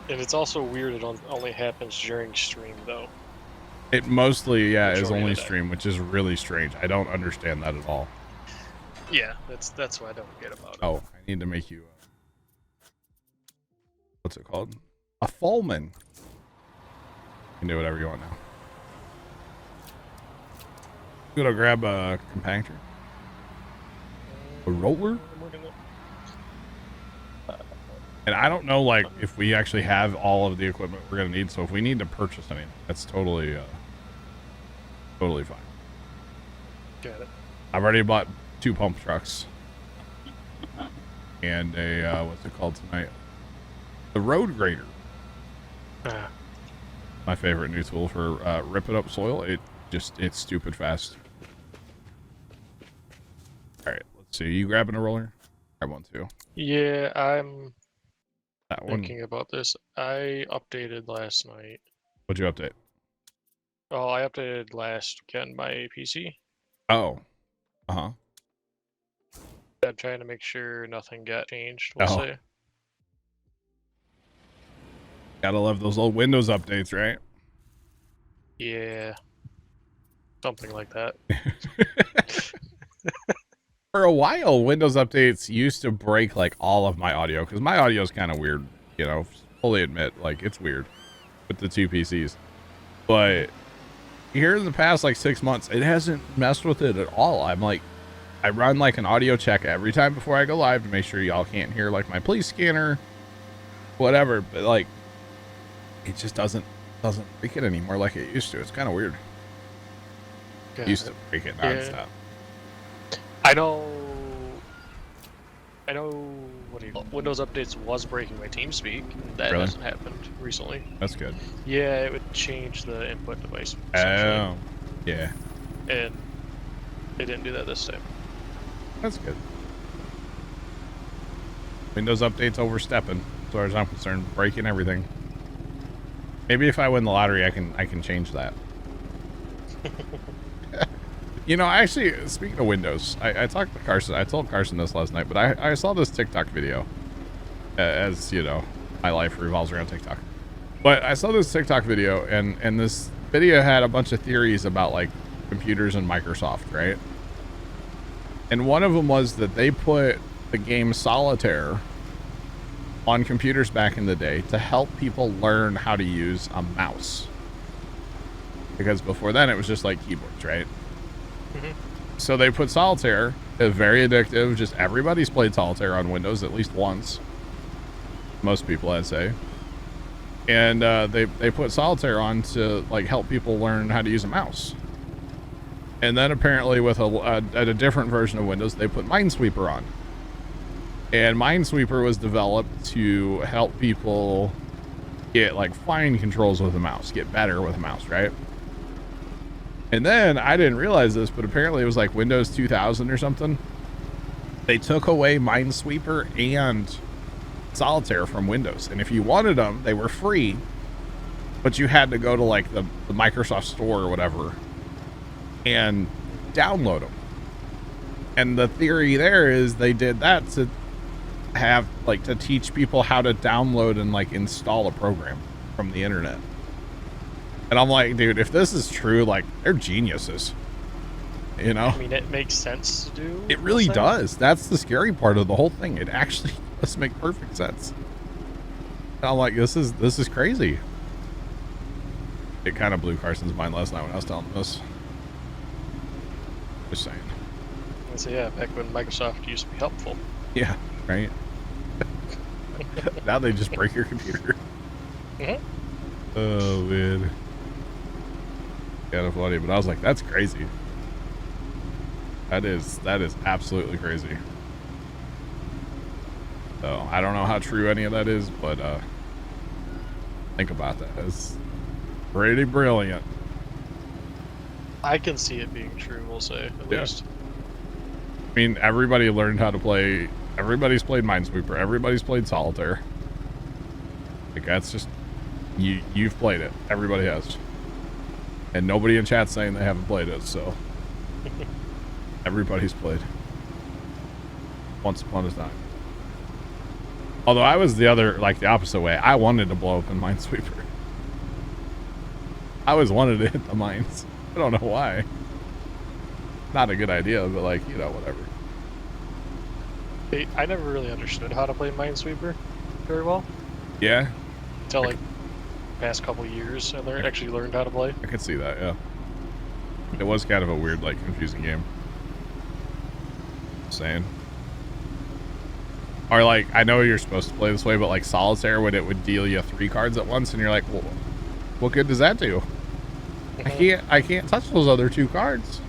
And it's also weird it only happens during stream though. It mostly, yeah, is Majority of only the day. stream, which is really strange. I don't understand that at all. Yeah, that's what I don't get about it. Oh, I need to make you what's it called? A Fallman. You can do whatever you want now. You gonna grab a compactor? A roller? I'm working it. And I don't know, like, if we actually have all of the equipment we're gonna need. So if we need to purchase anything, that's totally fine. Got it. I've already bought 2 pump trucks and a what's it called tonight? The road grader. Ah, My favorite new tool for ripping up soil. It's stupid fast. All right, let's see. You grabbing a roller? Grab one too. yeah, I'm That one. thinking about this. I updated last night. What'd you update? Oh, I updated last weekend my PC. Oh. Uh-huh. I'm trying to make sure nothing got changed, we'll Oh. say. Gotta love those old Windows updates, right? Yeah. Something like that. For a while, Windows updates used to break like all of my audio because my audio is kind of weird, you know, fully admit, like it's weird with the two PCs. But here in the past like 6 months, it hasn't messed with it at all. I'm like, I run like an audio check every time before I go live to make sure y'all can't hear like my police scanner, whatever. But like, it just doesn't break it anymore like it used to. It's kind of weird. It used to break it nonstop. Yeah. I know. What do you? Windows updates was breaking my TeamSpeak. That Really? hasn't happened recently. That's good. Yeah, it would change the input device. Oh, yeah. And they didn't do that this time. That's good. Windows updates overstepping, as far as I'm concerned, breaking everything. Maybe if I win the lottery, I can change that. You know, actually, speaking of Windows, I talked to Carson. I told Carson this last night, but I saw this TikTok video. As you know, my life revolves around TikTok. But I saw this TikTok video, and this video had a bunch of theories about like computers and Microsoft, right? And one of them was that they put the game Solitaire on computers back in the day to help people learn how to use a mouse. Because before then, it was just like keyboards, right? So they put Solitaire, very addictive. Just everybody's played Solitaire on Windows at least once. Most people, I'd say. And they put Solitaire on to like help people learn how to use a mouse. And then apparently with a different version of Windows, they put Minesweeper on. And Minesweeper was developed to help people get like fine controls with a mouse, get better with a mouse, right? And then I didn't realize this, but apparently it was like Windows 2000 or something. They took away Minesweeper and Solitaire from Windows. And if you wanted them, they were free, but you had to go to like the Microsoft Store or whatever and download them. And the theory there is they did that to have like to teach people how to download and like install a program from the internet. And I'm like, dude, if this is true, like they're geniuses, you know? I mean, it makes sense to do. It really does. That's the scary part of the whole thing. It actually does make perfect sense. And I'm like, this is crazy. It kind of blew Carson's mind last night when I was telling him this. Just saying. So yeah, back when Microsoft used to be helpful. Yeah, right. Now they just break your computer. Oh man. Kind of funny, but I was like, that's crazy. That is absolutely crazy. So I don't know how true any of that is, but think about that. It's pretty brilliant. I can see it being true, we'll say, at least. I mean, everybody learned how to play. Everybody's played Minesweeper. Everybody's played Solitaire. Like that's just you've played it. Everybody has. And nobody in chat's saying they haven't played it, so everybody's played. Once upon a time. Although I was the opposite way. I wanted to blow up in Minesweeper. I always wanted to hit the mines. I don't know why. Not a good idea, but like, you know, whatever. I never really understood how to play Minesweeper very well. Yeah? Until like past couple years, I actually learned how to play. I could see that, yeah. It was kind of a weird, like, confusing game. Just saying. Or like, I know you're supposed to play this way, but like Solitaire, when it would deal you 3 cards at once, and you're like, well, what good does that do? I can't touch those other 2 cards.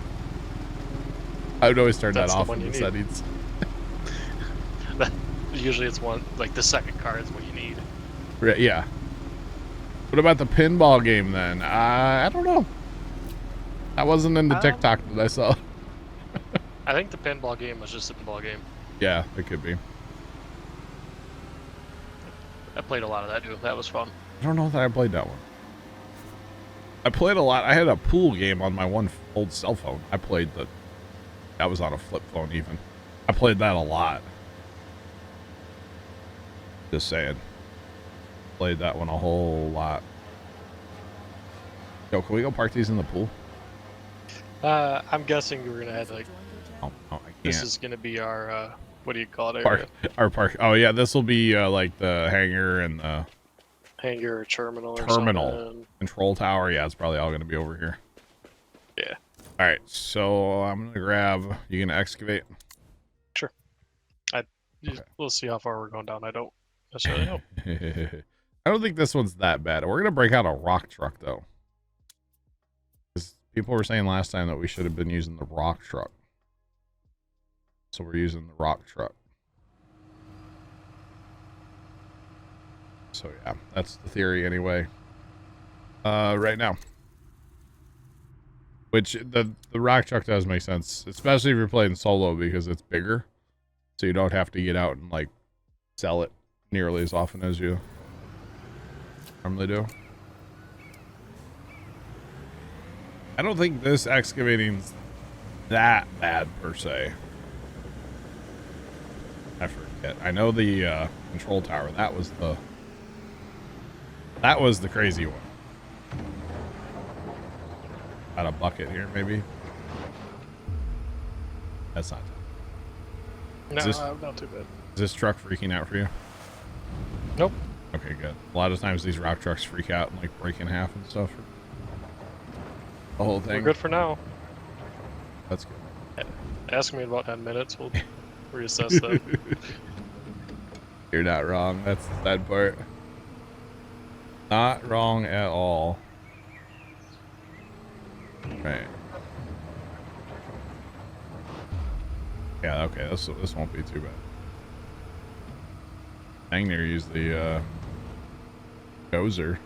I would always turn that off in the settings. Usually it's one, like the second card is what you need. Right, yeah. What about the pinball game then? I don't know. I wasn't into TikTok that I saw. I think the pinball game was just a pinball game. Yeah, it could be. I played a lot of that too. That was fun. I don't know that I played that one. I played a lot. I had a pool game on my one old cell phone. I played that was on a flip phone even. I played that a lot. Just saying. played that one a whole lot. Yo, can we go park these in the pool? I'm guessing we're gonna have like Oh, I can't. this is gonna be our what do you call it? Park, our park. Oh yeah, this will be like the hangar and the Hangar or terminal or terminal something. control tower. Yeah, it's probably all going to be over here. Yeah. All right, so I'm gonna grab. You gonna excavate? Sure. We'll see how far we're going down. I don't necessarily know. I don't think this one's that bad. We're gonna break out a rock truck though, because people were saying last time that we should have been using the rock truck. So we're using the rock truck. So yeah, that's the theory anyway. Right now. Which the rock truck does make sense, especially if you're playing solo because it's bigger. So you don't have to get out and like sell it nearly as often as you normally do. I don't think this excavating's that bad per se. I forget. I know the control tower, that was the crazy one. Got a bucket here, maybe. That's not. No, not too bad. Is this truck freaking out for you? Nope. Okay, good. A lot of times these rock trucks freak out and like break in half and stuff. The whole thing. We're good for now. That's good. Ask me in about 10 minutes. We'll reassess that. You're not wrong. That's the sad part. Not wrong at all. Right. Yeah, okay, this won't be too bad. Dang near use the dozer.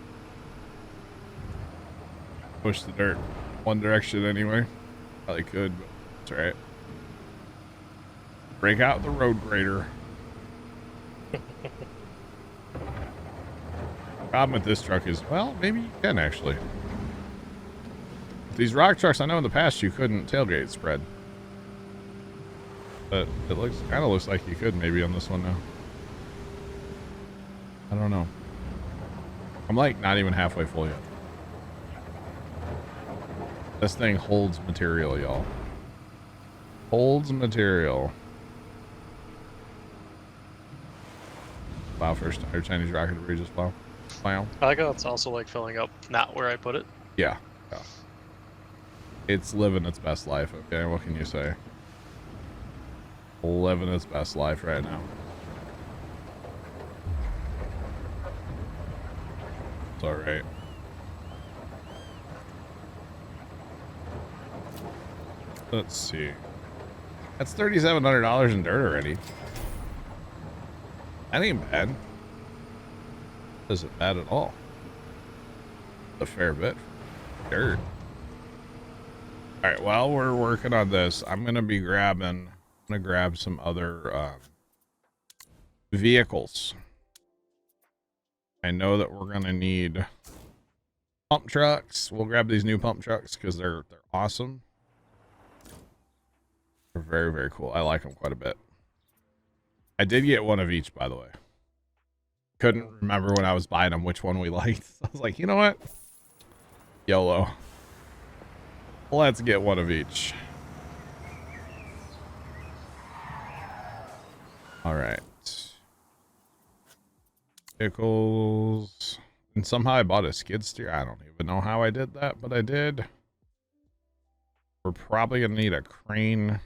Push the dirt one direction anyway. Probably could, but it's alright. Break out the road grader. Problem with this truck is, well, maybe you can actually. These rock trucks, I know in the past you couldn't tailgate spread. But it kind of looks like you could maybe on this one now. I don't know. I'm like not even halfway full yet. This thing holds material, y'all. Holds material. Plow first, or Chinese rocket debris just plow. Plow. I like how it's also like filling up not where I put it. Yeah. Yeah. It's living its best life, okay? What can you say? Living its best life right now. It's alright. Let's see. That's $3,700 in dirt already. That ain't bad. That isn't bad at all. A fair bit. Dirt. Alright, while we're working on this, I'm gonna grab some other vehicles. I know that we're gonna need pump trucks. We'll grab these new pump trucks because they're awesome. They're very, very cool. I like them quite a bit. I did get one of each, by the way. Couldn't remember when I was buying them which one we liked. I was like, you know what? YOLO. Let's get one of each. All right. Vehicles. And somehow I bought a skid steer. I don't even know how I did that, but I did. We're probably going to need a crane.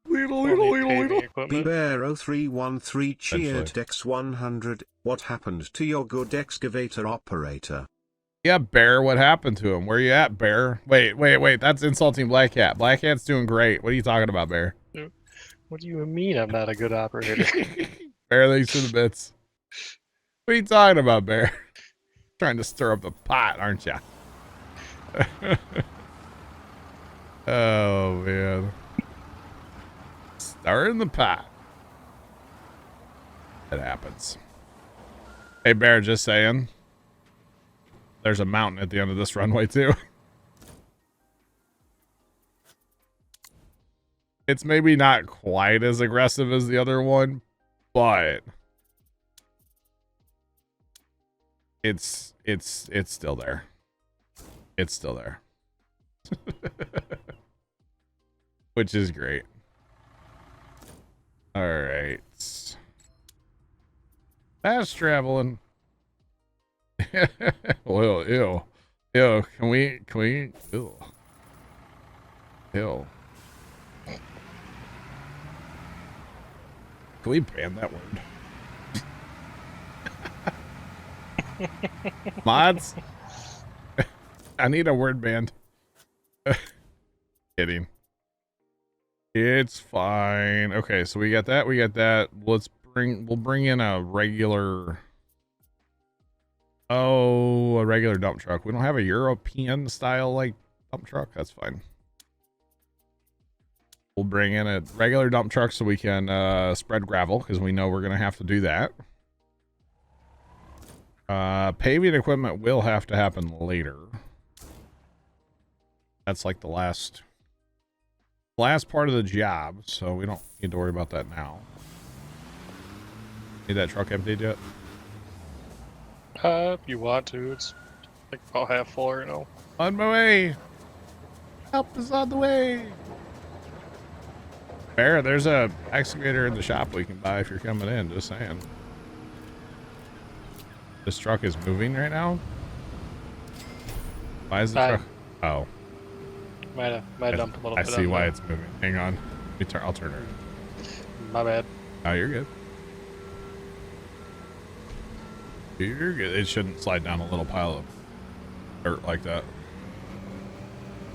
Bear0313 cheered Dex 100. What happened to your good excavator operator? Yeah, Bear, what happened to him? Where you at, Bear? Wait. That's insulting Black Cat. Black Cat's doing great. What are you talking about, Bear? What do you mean I'm not a good operator? Bear, thanks for the bits. What are you talking about, Bear? Trying to stir up the pot, aren't you? Oh, man. Stirring the pot. It happens. Hey, Bear, just saying. There's a mountain at the end of this runway, too. It's maybe not quite as aggressive as the other one, but it's still there. It's still there. Which is great. All right. Fast traveling. Well, ew. Ew, can we, ew. Ew. Can we ban that word? Mods? I need a word band. Kidding. It's fine. Okay, so we got that. We got that. We'll bring in a regular. Oh, a regular dump truck. We don't have a European style like dump truck. That's fine. We'll bring in a regular dump truck so we can spread gravel because we know we're gonna have to do that. Paving equipment will have to happen later. That's like the last part of the job, so we don't need to worry about that now. Need that truck emptied yet? If you want to, it's like about half full, you know. On my way. Help is on the way. Bear, there's a excavator in the shop we can buy if you're coming in. Just saying. This truck is moving right now. Why is the truck? Oh. Might dump a little I bit. I see why it's moving. Hang on. I'll turn her. My bad. Oh, you're good. You're good. It shouldn't slide down a little pile of dirt like that.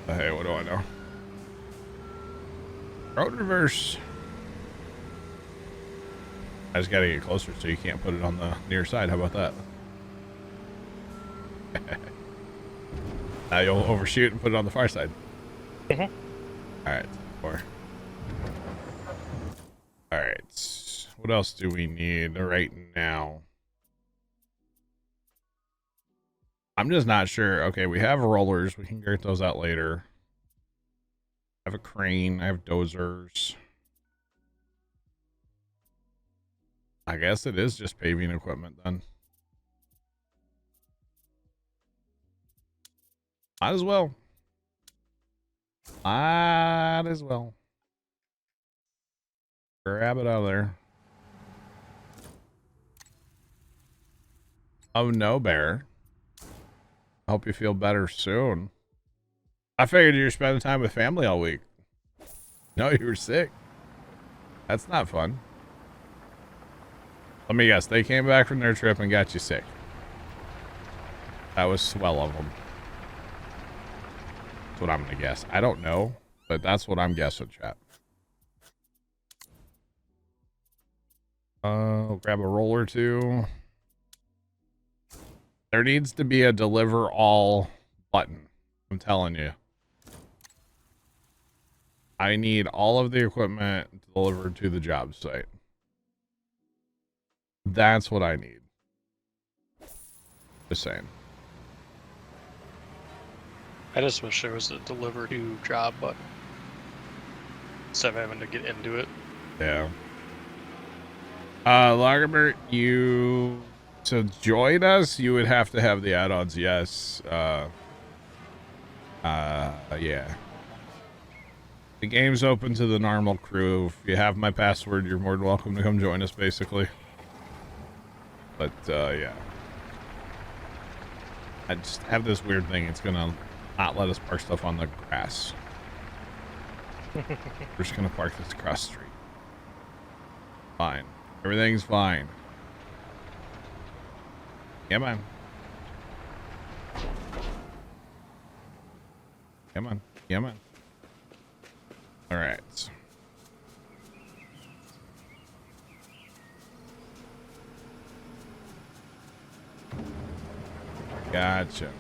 But hey, what do I know? Road reverse. I just gotta get closer so you can't put it on the near side. How about that? Now you'll overshoot and put it on the far side. Mm-hmm. Alright, 4. Alright. What else do we need right now? I'm just not sure. Okay, we have rollers. We can get those out later. I have a crane. I have dozers. I guess it is just paving equipment then. Might as well. Might as well. Grab it out of there. Oh no, Bear. I hope you feel better soon. I figured you were spending time with family all week. No, you were sick. That's not fun. Let me guess. They came back from their trip and got you sick. That was swell of them. That's what I'm going to guess. I don't know, but that's what I'm guessing, chat. Grab a roller too. There needs to be a deliver all button. I'm telling you. I need all of the equipment delivered to the job site. That's what I need. Just saying. I just wish there was a deliver to job button instead of having to get into it. Yeah. Lagerbert, to join us, you would have to have the add-ons, yes. Yeah. The game's open to the normal crew. If you have my password, you're more than welcome to come join us, basically. But, yeah. I just have this weird thing. It's gonna not let us park stuff on the grass. We're just gonna park this across the street. Fine. Everything's fine. Come on. Come on. Come on. All right. Gotcha.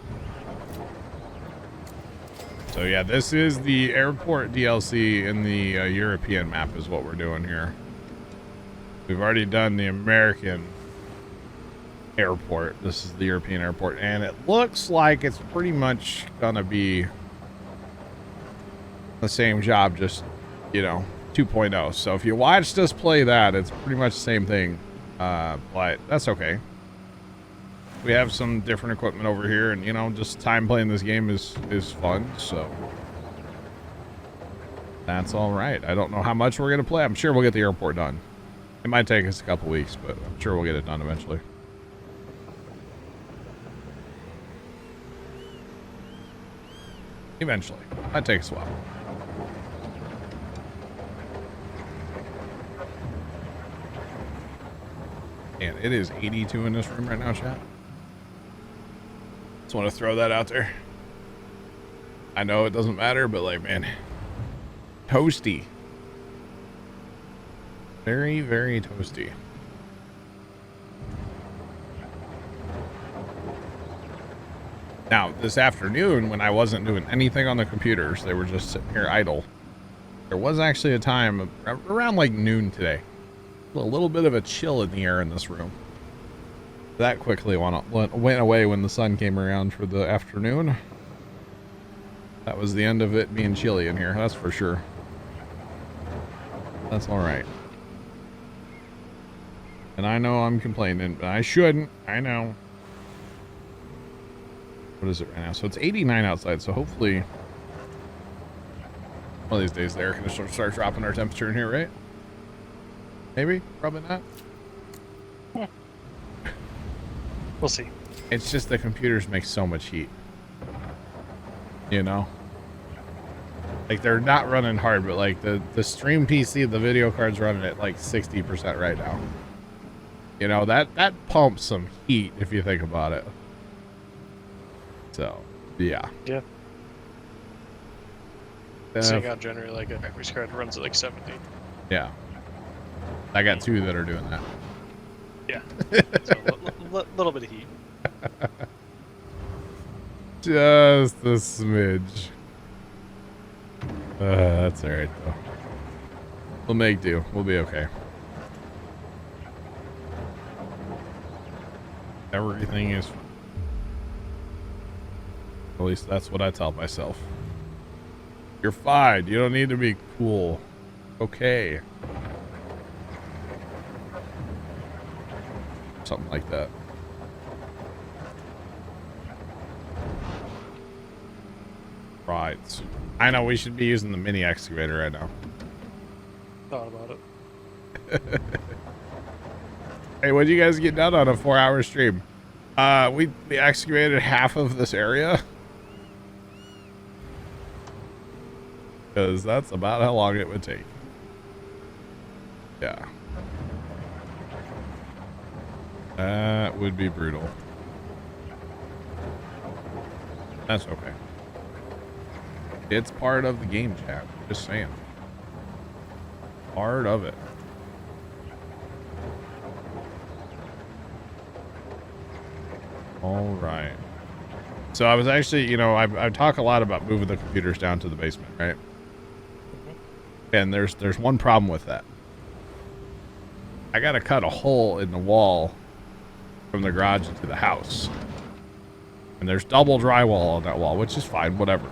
So yeah, this is the airport DLC in the European map is what we're doing here. We've already done the American airport. This is the European airport, and it looks like it's pretty much gonna be the same job, just, you know, 2.0. So if you watched us play that, it's pretty much the same thing, but that's okay. We have some different equipment over here, and you know, just time playing this game is fun. So that's all right. I don't know how much we're gonna play. I'm sure we'll get the airport done. It might take us a couple weeks, but I'm sure we'll get it done eventually. Eventually. Might take us a while. And it is 82 in this room right now, chat. Just want to throw that out there. I know it doesn't matter, but like, man, toasty. Very, very toasty. Now, this afternoon, when I wasn't doing anything on the computers, they were just sitting here idle. There was actually a time around like noon today. A little bit of a chill in the air in this room. That quickly went away when the sun came around for the afternoon. That was the end of it being chilly in here, that's for sure. That's all right. And I know I'm complaining, but I shouldn't. I know. What is it right now? So it's 89 outside, so hopefully one of these days the air conditioner starts dropping our temperature in here, right? Maybe? Probably not. Yeah. We'll see. It's just the computers make so much heat. You know? Like, they're not running hard, but like the stream PC, the video card's running at like 60% right now. You know, that pumps some heat if you think about it. So, yeah. Yeah. Seeing out generally like a graphics card runs at like 70. Yeah. I got two that are doing that. Yeah. So a little bit of heat. Just a smidge. That's alright though. We'll make do. We'll be okay. Everything is fine. At least that's what I tell myself. You're fine. You don't need to be cool. Okay. Something like that. Right. I know we should be using the mini excavator right now. Thought about it. Hey, what'd you guys get done on a 4-hour stream? We excavated half of this area. Because that's about how long it would take. Yeah. That would be brutal. That's okay. It's part of the game, chat. Just saying. Part of it. All right. So I was actually, you know, I talk a lot about moving the computers down to the basement, right? And there's one problem with that. I got to cut a hole in the wall from the garage into the house. And there's double drywall on that wall, which is fine, whatever.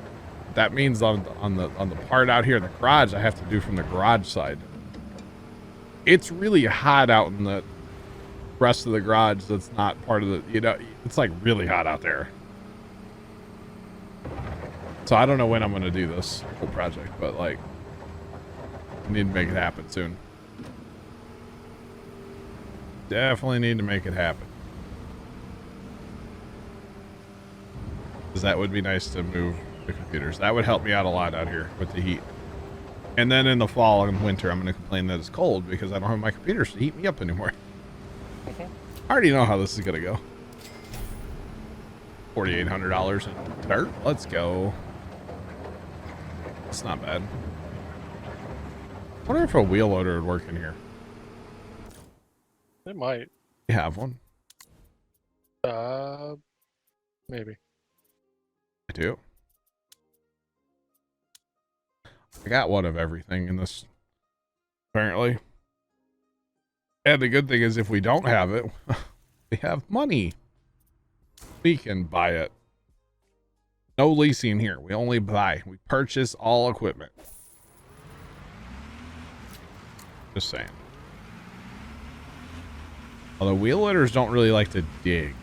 That means on the part out here in the garage, I have to do from the garage side. It's really hot out in the rest of the garage that's not part of the, you know, it's like really hot out there. So I don't know when I'm going to do this whole project, but like, I need to make it happen soon. Definitely need to make it happen. Because that would be nice to move the computers. That would help me out a lot out here with the heat. And then in the fall and winter, I'm going to complain that it's cold because I don't have my computers to heat me up anymore. I already know how this is going to go. $4,800 in dirt. Let's go. It's not bad. I wonder if a wheel loader would work in here. It might. You have one? Maybe. I do. I got one of everything in this, apparently. And the good thing is if we don't have it, we have money. We can buy it. No leasing here. We only buy. We purchase all equipment. Just saying. Although wheel loaders don't really like to dig.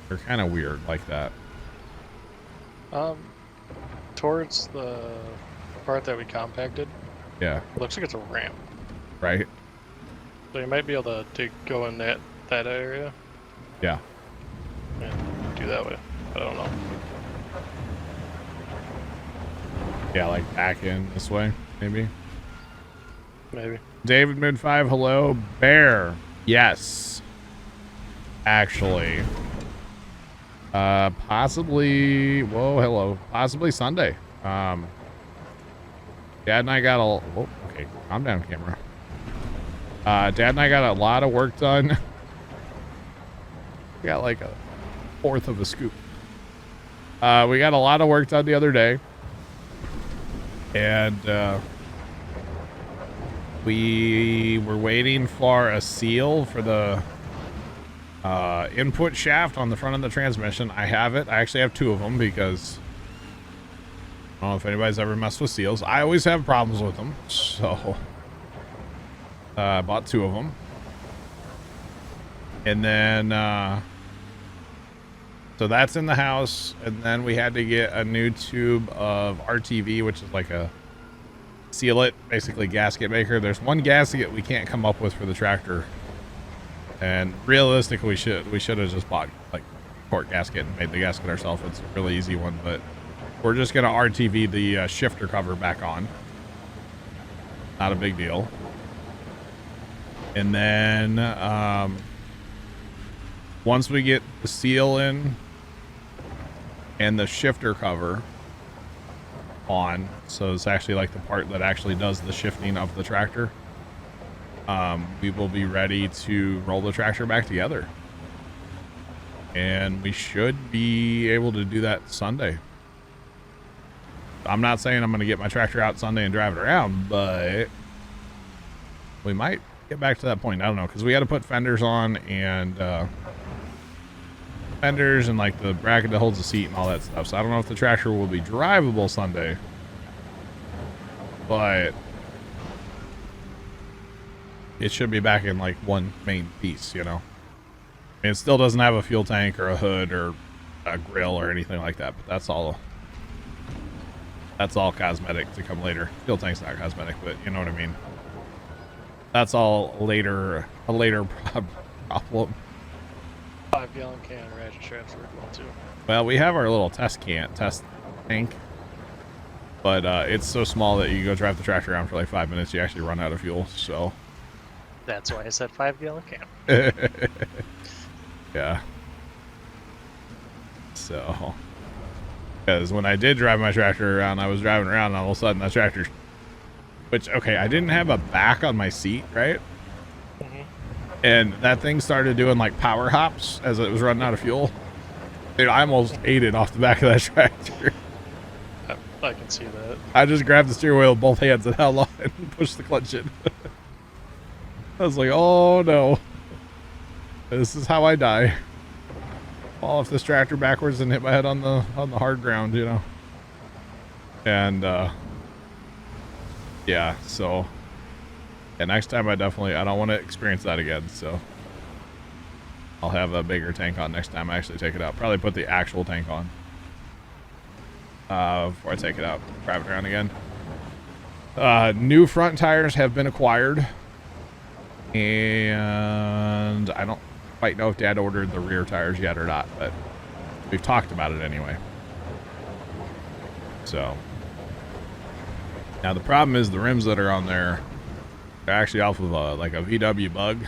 They're kind of weird like that. Towards the part that we compacted, Yeah. looks like it's a ramp. Right? So you might be able to go in that area Yeah. and do that way. But I don't know. Yeah, like back in this way, maybe. Maybe. David Mid 5, hello. Bear. Yes. Actually. Possibly. Whoa, hello. Possibly Sunday. Dad and I got a. Oh, okay. Calm down, camera. Dad and I got a lot of work done. We got like a fourth of a scoop. We got a lot of work done the other day. And, we were waiting for a seal for the input shaft on the front of the transmission. I have it. I actually have two of them because I don't know if anybody's ever messed with seals. I always have problems with them. So I bought two of them. And then so that's in the house. And then we had to get a new tube of RTV, which is like a seal it, basically gasket maker. There's one gasket we can't come up with for the tractor, and realistically we should have just bought like port gasket and made the gasket ourselves. It's a really easy one, but we're just gonna RTV the shifter cover back on. Not a big deal. And then once we get the seal in and the shifter cover on, so it's actually like the part that actually does the shifting of the tractor, we will be ready to roll the tractor back together, and we should be able to do that Sunday. I'm not saying I'm going to get my tractor out Sunday and drive it around, but we might get back to that point. I don't know, because we had to put fenders on, and fenders and like the bracket that holds the seat and all that stuff. So I don't know if the tractor will be drivable Sunday, but it should be back in like one main piece, you know. I mean, it still doesn't have a fuel tank or a hood or a grill or anything like that, but that's all cosmetic to come later. Fuel tank's not cosmetic, but you know what I mean. That's all later, a later problem. 5-gallon can ratchet straps work well too. Well, we have our little test tank, but it's so small that you go drive the tractor around for like 5 minutes, you actually run out of fuel. So that's why I said 5-gallon can. Yeah. So, because when I did drive my tractor around, I was driving around, and all of a sudden that tractor, which, okay, I didn't have a back on my seat, right? And that thing started doing like power hops as it was running out of fuel. Dude, I almost ate it off the back of that tractor. I can see that. I just grabbed the steering wheel with both hands and held on and pushed the clutch in. I was like, oh no. This is how I die. Fall off this tractor backwards and hit my head on the hard ground, you know. And yeah, so and next time I don't want to experience that again, so I'll have a bigger tank on next time I actually take it out. Probably put the actual tank on before I take it out, drive it around again. New front tires have been acquired, and I don't quite know if Dad ordered the rear tires yet or not, but we've talked about it anyway. So now the problem is the rims that are on there, they're actually off of like a VW Bug,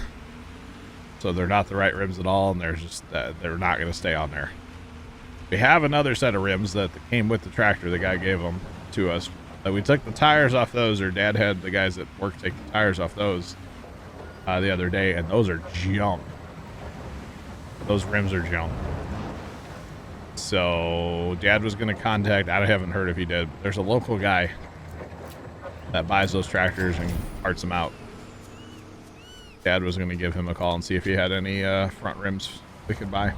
so they're not the right rims at all, and they're just they're not going to stay on there. We have another set of rims that came with the tractor. The guy gave them to us. We took the tires off those, or Dad had the guys at work take the tires off those the other day, and those are junk. Those rims are junk. So Dad was going to contact, I haven't heard if he did, but there's a local guy that buys those tractors and parts them out. Dad was going to give him a call and see if he had any front rims we could buy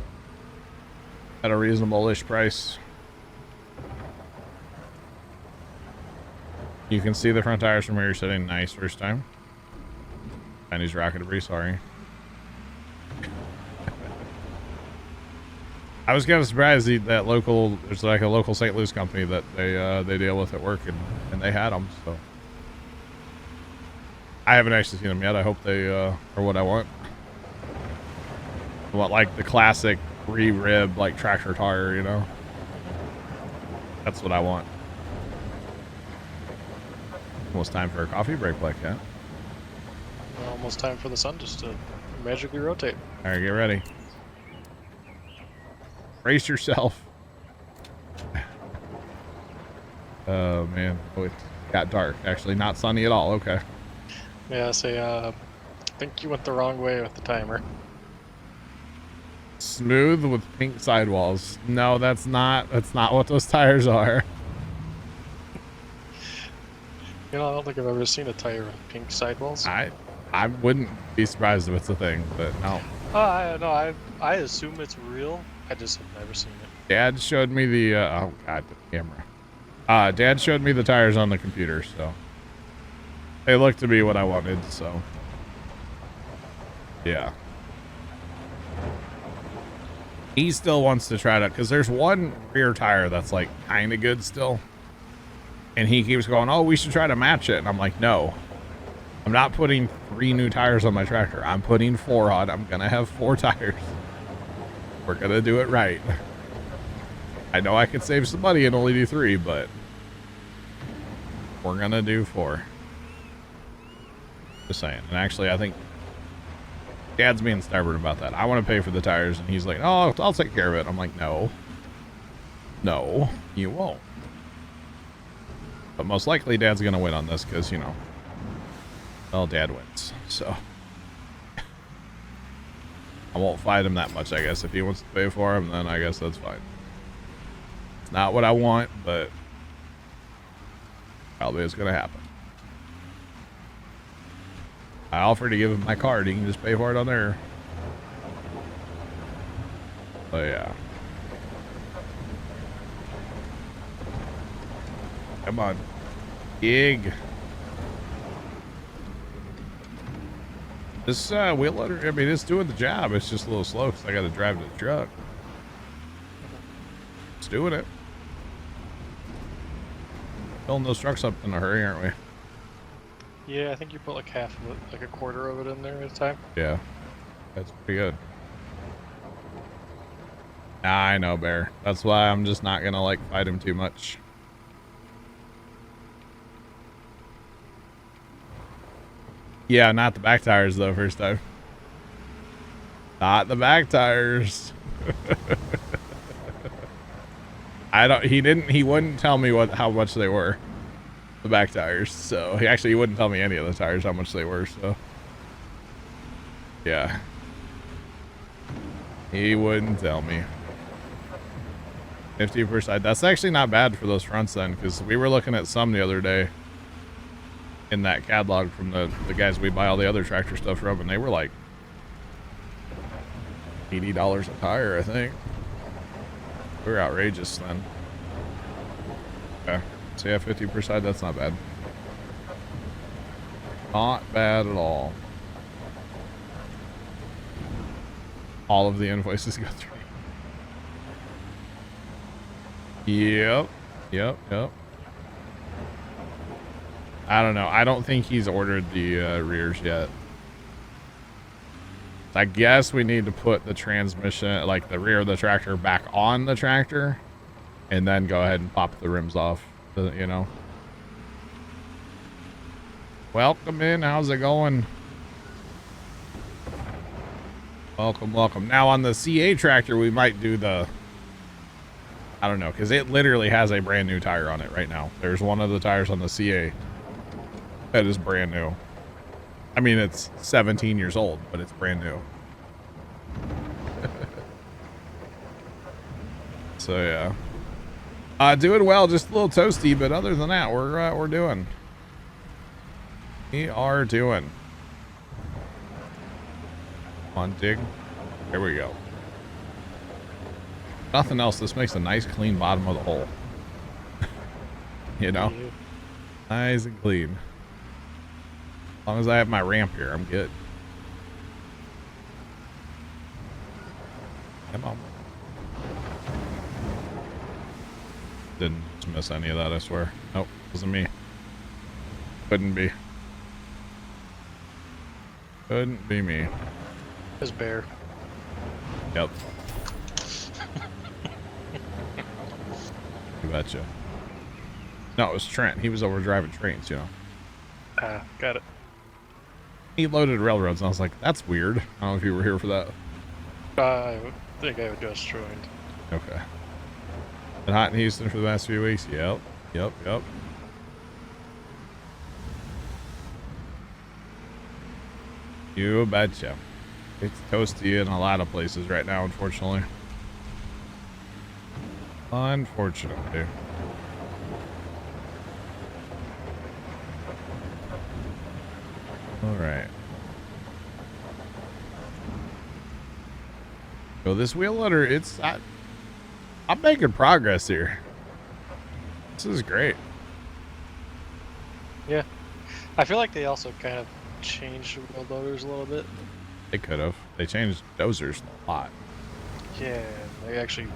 at a reasonable-ish price. You can see the front tires from where you're sitting. Nice first time. And he's rocket debris, sorry. I was kind of surprised that local, there's like a local St. Louis company that they deal with at work, and they had them. So I haven't actually seen them yet. I hope they are what I want. I want like the classic re-rib like tractor tire, you know. That's what I want. Almost time for a coffee break, Black Cat. Almost time for the sun just to magically rotate. All right, get ready. Brace yourself. Oh man, oh, it got dark. Actually, not sunny at all. Okay. Yeah, I think you went the wrong way with the timer. Smooth with pink sidewalls. No, that's not what those tires are. You know, I don't think I've ever seen a tire with pink sidewalls. I wouldn't be surprised if it's a thing, but no. I assume it's real. I just have never seen it. Dad showed me the oh god, the camera. Dad showed me the tires on the computer, so they looked to be what I wanted, so yeah. He still wants to try to, because there's one rear tire that's like kind of good still, and he keeps going, oh, we should try to match it, and I'm like, no, I'm not putting 3 new tires on my tractor. I'm putting 4 on. I'm gonna have 4 tires. We're gonna do it right. I know I could save some money and only do 3, but we're gonna do 4. Just saying. And actually, I think Dad's being stubborn about that. I want to pay for the tires, and he's like, oh, I'll take care of it. I'm like, no, you won't. But most likely Dad's gonna win on this because, you know, well, Dad wins, so I won't fight him that much. I guess if he wants to pay for him, then I guess that's fine. It's not what I want, but probably is gonna happen. I offered to give him my card. He can just pay for it on there. But yeah. Come on. Gig. This wheel loader, I mean, it's doing the job. It's just a little slow because I got to drive the truck. It's doing it. Filling those trucks up in a hurry, aren't we? Yeah, I think you put like half of it, like a quarter of it in there at a time. Yeah, that's pretty good. I know, Bear. That's why I'm just not gonna like fight him too much. Yeah, not the back tires though. First time. Not the back tires. He wouldn't tell me how much they were. The back tires, so he wouldn't tell me any of the tires how much they were, so yeah, he wouldn't tell me. 50%. That's actually not bad for those fronts then, because we were looking at some the other day in that catalog from the guys we buy all the other tractor stuff from, and they were like $80 a tire, I think. We were outrageous then. Okay. So yeah, 50%, that's not bad. Not bad at all. All of the invoices go through. Yep. I don't know. I don't think he's ordered the rears yet. I guess we need to put the transmission, like the rear of the tractor, back on the tractor, and then go ahead and pop the rims off. You know. Welcome in. How's it going? Welcome. Now on the CA tractor, we might do the, I don't know, because it literally has a brand new tire on it right now. There's one of the tires on the CA that is brand new. I mean, it's 17 years old, but it's brand new. So yeah. Doing well, just a little toasty, but other than that, we're doing. We are doing. On dig. There we go. Nothing else. This makes a nice clean bottom of the hole. You know? Nice and clean. As long as I have my ramp here, I'm good. Come on. Didn't miss any of that, I swear. Nope, wasn't me. Couldn't be. Couldn't be me. His bear. Yep. You betcha. No, it was Trent. He was over driving trains, you know. Ah, got it. He loaded railroads, and I was like, that's weird. I don't know if you were here for that. I think I just joined. Okay. Been hot in Houston for the last few weeks? Yep. Yep. You betcha. It's toasty in a lot of places right now, unfortunately. Unfortunately. All right. So this wheel loader, I'm making progress here. This is great. Yeah. I feel like they also kind of changed the wheel loaders a little bit. They could have. They changed dozers a lot. Yeah, they actually...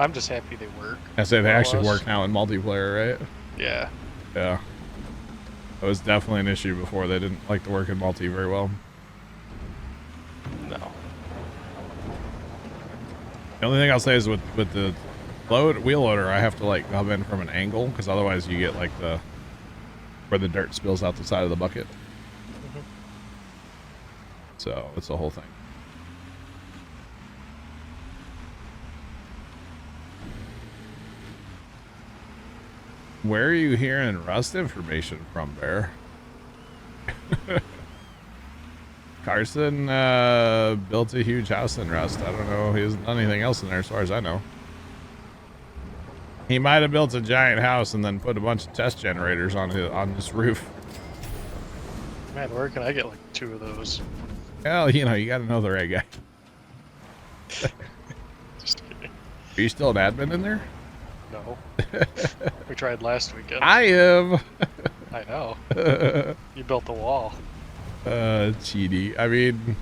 I'm just happy they work. I say they more or actually less. work now in multiplayer, right? Yeah. Yeah. That was definitely an issue before. They didn't like to work in multi very well. No. The only thing I'll say is with the wheel loader, I have to like come in from an angle because otherwise you get like where the dirt spills out the side of the bucket. So it's the whole thing. Where are you hearing Rust information from, Bear? Carson built a huge house in Rust. I don't know. He hasn't done anything else in there as far as I know. He might have built a giant house and then put a bunch of test generators on his roof. Man, where can I get like 2 of those? Well, you know, you got to know the right guy. Just kidding. Are you still an admin in there? No. We tried last weekend. I am. I know. You built the wall. Cheaty. I mean,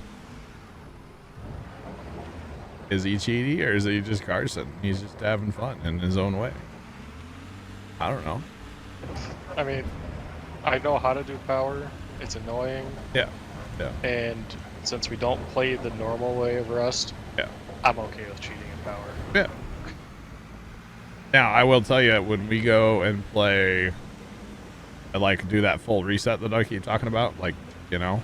is he cheaty or is he just Carson? He's just having fun in his own way. I don't know. I mean, I know how to do power. It's annoying. Yeah. And since we don't play the normal way of Rust, Yeah. I'm okay with cheating in power. Yeah. Now, I will tell you, when we go and play, and like do that full reset that I keep talking about, like, you know,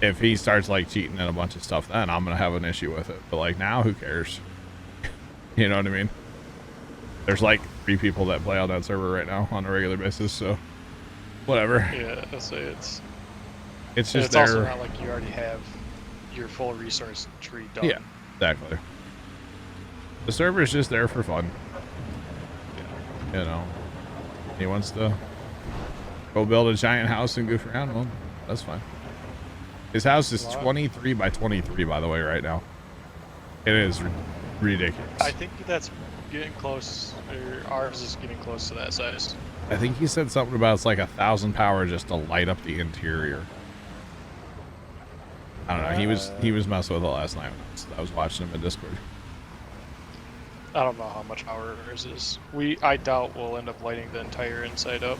if he starts like cheating in a bunch of stuff, then I'm going to have an issue with it. But like now, who cares? You know what I mean? There's like 3 people that play on that server right now on a regular basis, so whatever. Yeah, I'll say it's It's and just it's also there. not like you already have your full resource tree done. Yeah, exactly. The server is just there for fun. You know, he wants to go build a giant house and goof around. Well, that's fine. His house is 23 by 23, by the way, right now. It is ridiculous. I think that's getting close, or ours is getting close to that size. I think he said something about it's like 1,000 power just to light up the interior. I don't know. He was messing with it last night. I was watching him in Discord. I don't know how much power ours is. I doubt we'll end up lighting the entire inside up.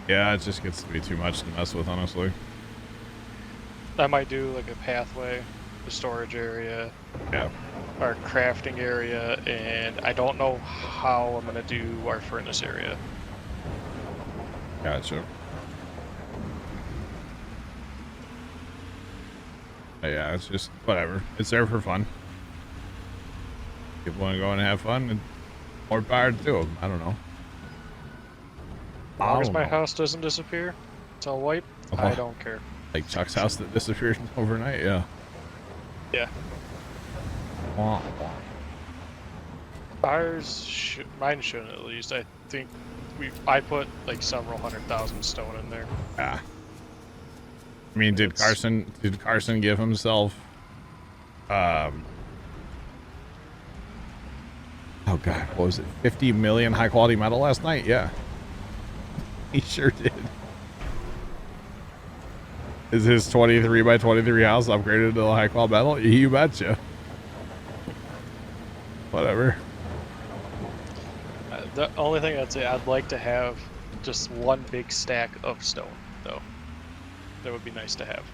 Yeah, it just gets to be too much to mess with, honestly. I might do like a pathway, the storage area, Yeah. our crafting area, and I don't know how I'm gonna do our furnace area. Gotcha. But yeah, it's just whatever. It's there for fun. People want to go and have fun, and more power to them. I don't know. As long as I my don't know. house doesn't disappear, it's all white, I don't care. Like Chuck's house that disappeared overnight. Yeah. Yeah. Wah, wah. Mine shouldn't at least. I think I put like several 100,000 stone in there. Yeah. I mean, did Carson give himself oh god, what was it? 50 million high quality metal last night? Yeah. He sure did. Is his 23 by 23 house upgraded to high quality metal? You betcha. Whatever. only thing I'd say, I'd like to have just one big stack of stone, though. That would be nice to have.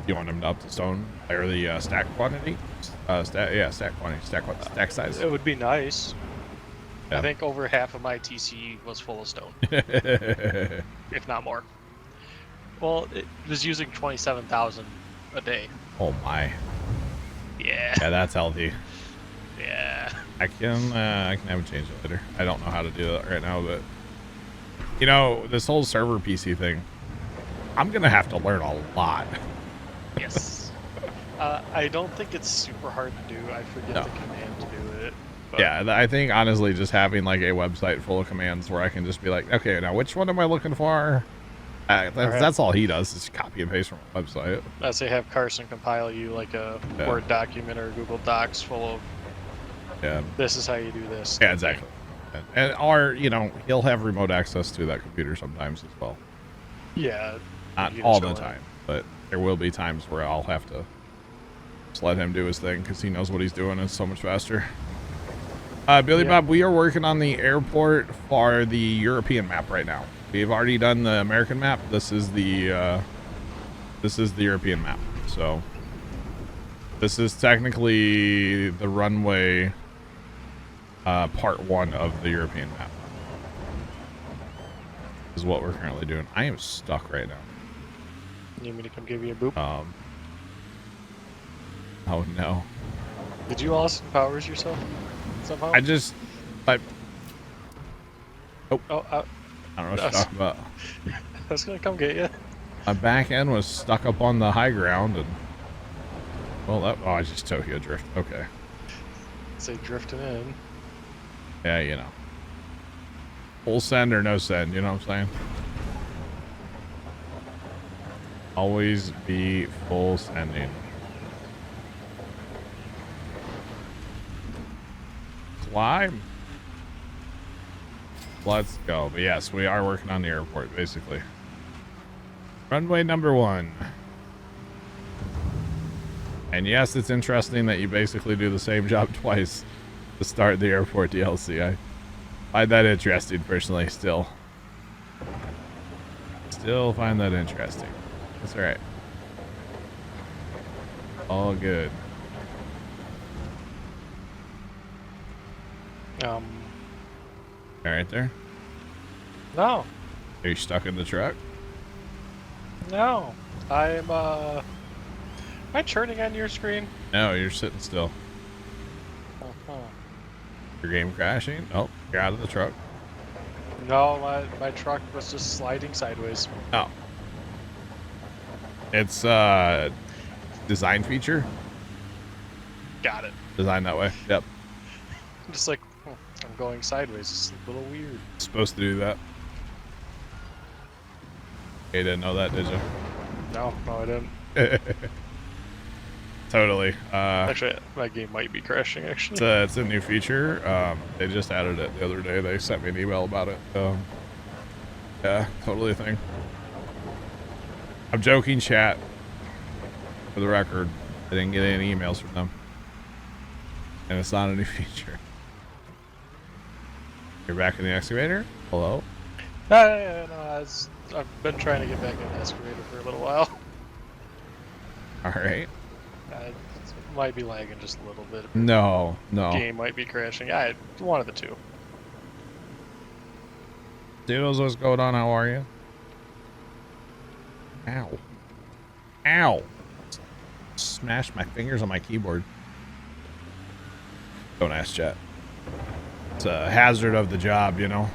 You want them to up the stone or the stack quantity? Stack quantity, stack size. It would be nice. Yeah. I think over half of my TC was full of stone, if not more. Well, it was using 27,000 a day. Oh my. Yeah. Yeah, that's healthy. Yeah. I can have it change it later. I don't know how to do that right now, but you know, this whole server PC thing, I'm gonna have to learn a lot. Yes. I don't think it's super hard to do. I forget the command to do it. But Yeah, I think honestly, just having like a website full of commands where I can just be like, okay, now which one am I looking for? That's all he does is copy and paste from a website. I say have Carson compile you like a Word document or Google Docs full of this is how you do this. Yeah, exactly. And or you know, he'll have remote access to that computer sometimes as well. Yeah. Not all the time, but there will be times where I'll have to just let him do his thing because he knows what he's doing. It's so much faster. Billy Bob, we are working on the airport for the European map right now. We've already done the American map. This is the European map. So this is technically the runway part 1 of the European map. Is what we're currently doing. I am stuck right now. You need me to come give you a boop? Oh no. Did you Austin Powers yourself somehow? I I don't know what you're talking about. I was gonna come get you. My back end was stuck up on the high ground, and well, I just Tokyo drift. Okay. Say drifting in. Yeah, you know. Full send or no send, you know what I'm saying? Always be full sending. Climb. Let's go. But yes, we are working on the airport, basically. Runway number 1. And yes, it's interesting that you basically do the same job twice to start the airport DLC. I find that interesting, personally, still. Still find that interesting. That's alright. All good. Alright there? No. Are you stuck in the truck? No. I'm, am I churning on your screen? No, you're sitting still. Uh-huh. Your game crashing? Oh, you're out of the truck. No, my truck was just sliding sideways. Oh. It's, design feature? Got it. Designed that way. Yep. Just like, I'm going sideways. It's a little weird. It's supposed to do that. You didn't know that, did you? No, I didn't. Totally. Actually, my game might be crashing, actually. It's a new feature. They just added it the other day. They sent me an email about it. Yeah, totally a thing. I'm joking, chat. For the record, I didn't get any emails from them. And it's not a new feature. You're back in the excavator? Hello? No, I've been trying to get back in the excavator for a little while. Alright. It might be lagging just a little bit. No. Game might be crashing. One of the two. Doodles, what's going on? How are you? Ow. Smashed my fingers on my keyboard. Don't ask chat. It's a hazard of the job, you know.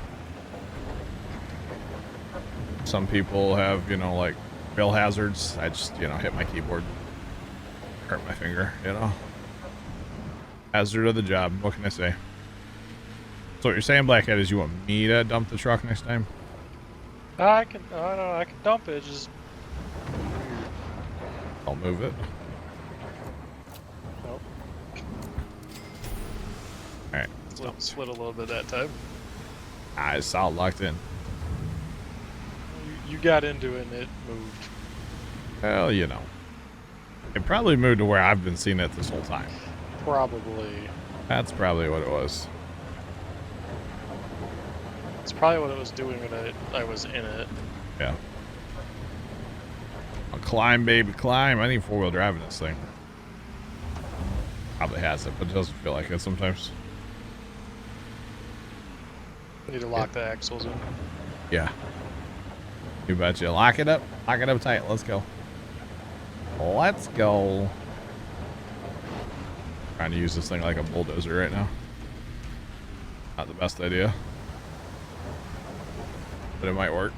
Some people have, you know, like real hazards. I just, you know, hit my keyboard. Hurt my finger, you know. Hazard of the job. What can I say? So what you're saying, Blackhead, is you want me to dump the truck next time? I can dump it. Just I'll move it. nope. All right. Split a little bit that time. I saw it locked in. You got into it and it moved. Well, you know. It probably moved to where I've been seeing it this whole time. Probably. That's probably what it was. probably what it was doing when I was in it. Yeah. I'll climb, baby, climb. I need 4-wheel drive in this thing. Probably has it, but it doesn't feel like it sometimes. Need to lock the axles in. Yeah. You betcha. Lock it up. Lock it up tight. Let's go. Let's go. Trying to use this thing like a bulldozer right now. Not the best idea. But it might work.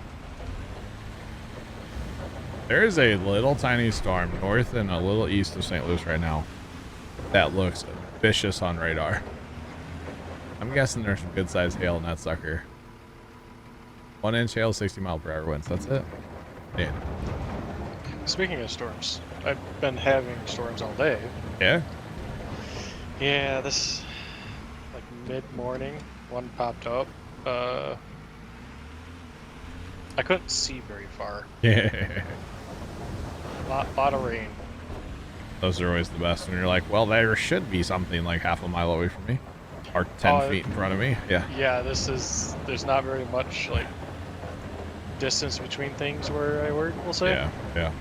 There is a little tiny storm north and a little east of St. Louis right now. That looks vicious on radar. I'm guessing there's some good sized hail in that sucker. 1 inch hail, 60 mile per hour winds. That's it. Yeah. Speaking of storms, I've been having storms all day. Yeah? Yeah, this like mid-morning, one popped up. I couldn't see very far. Yeah. Lot of rain. Those are always the best when you're like, well, there should be something like half a mile away from me. Or 10 feet in front of me. Yeah. Yeah, there's not very much like distance between things where I work, we'll say. Yeah, yeah.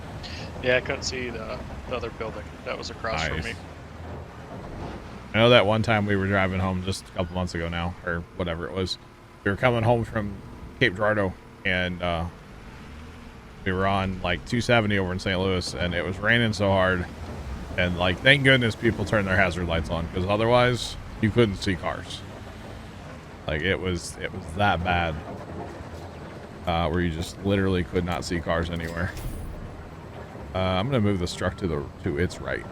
Yeah, I couldn't see the other building that was across from me. I know that one time we were driving home just a couple months ago now, or whatever it was. We were coming home from Cape Girardeau, and we were on like 270 over in St. Louis, and it was raining so hard. And like, thank goodness people turned their hazard lights on, because otherwise you couldn't see cars. Like it was that bad, where you just literally could not see cars anywhere. I'm gonna move this truck to its right.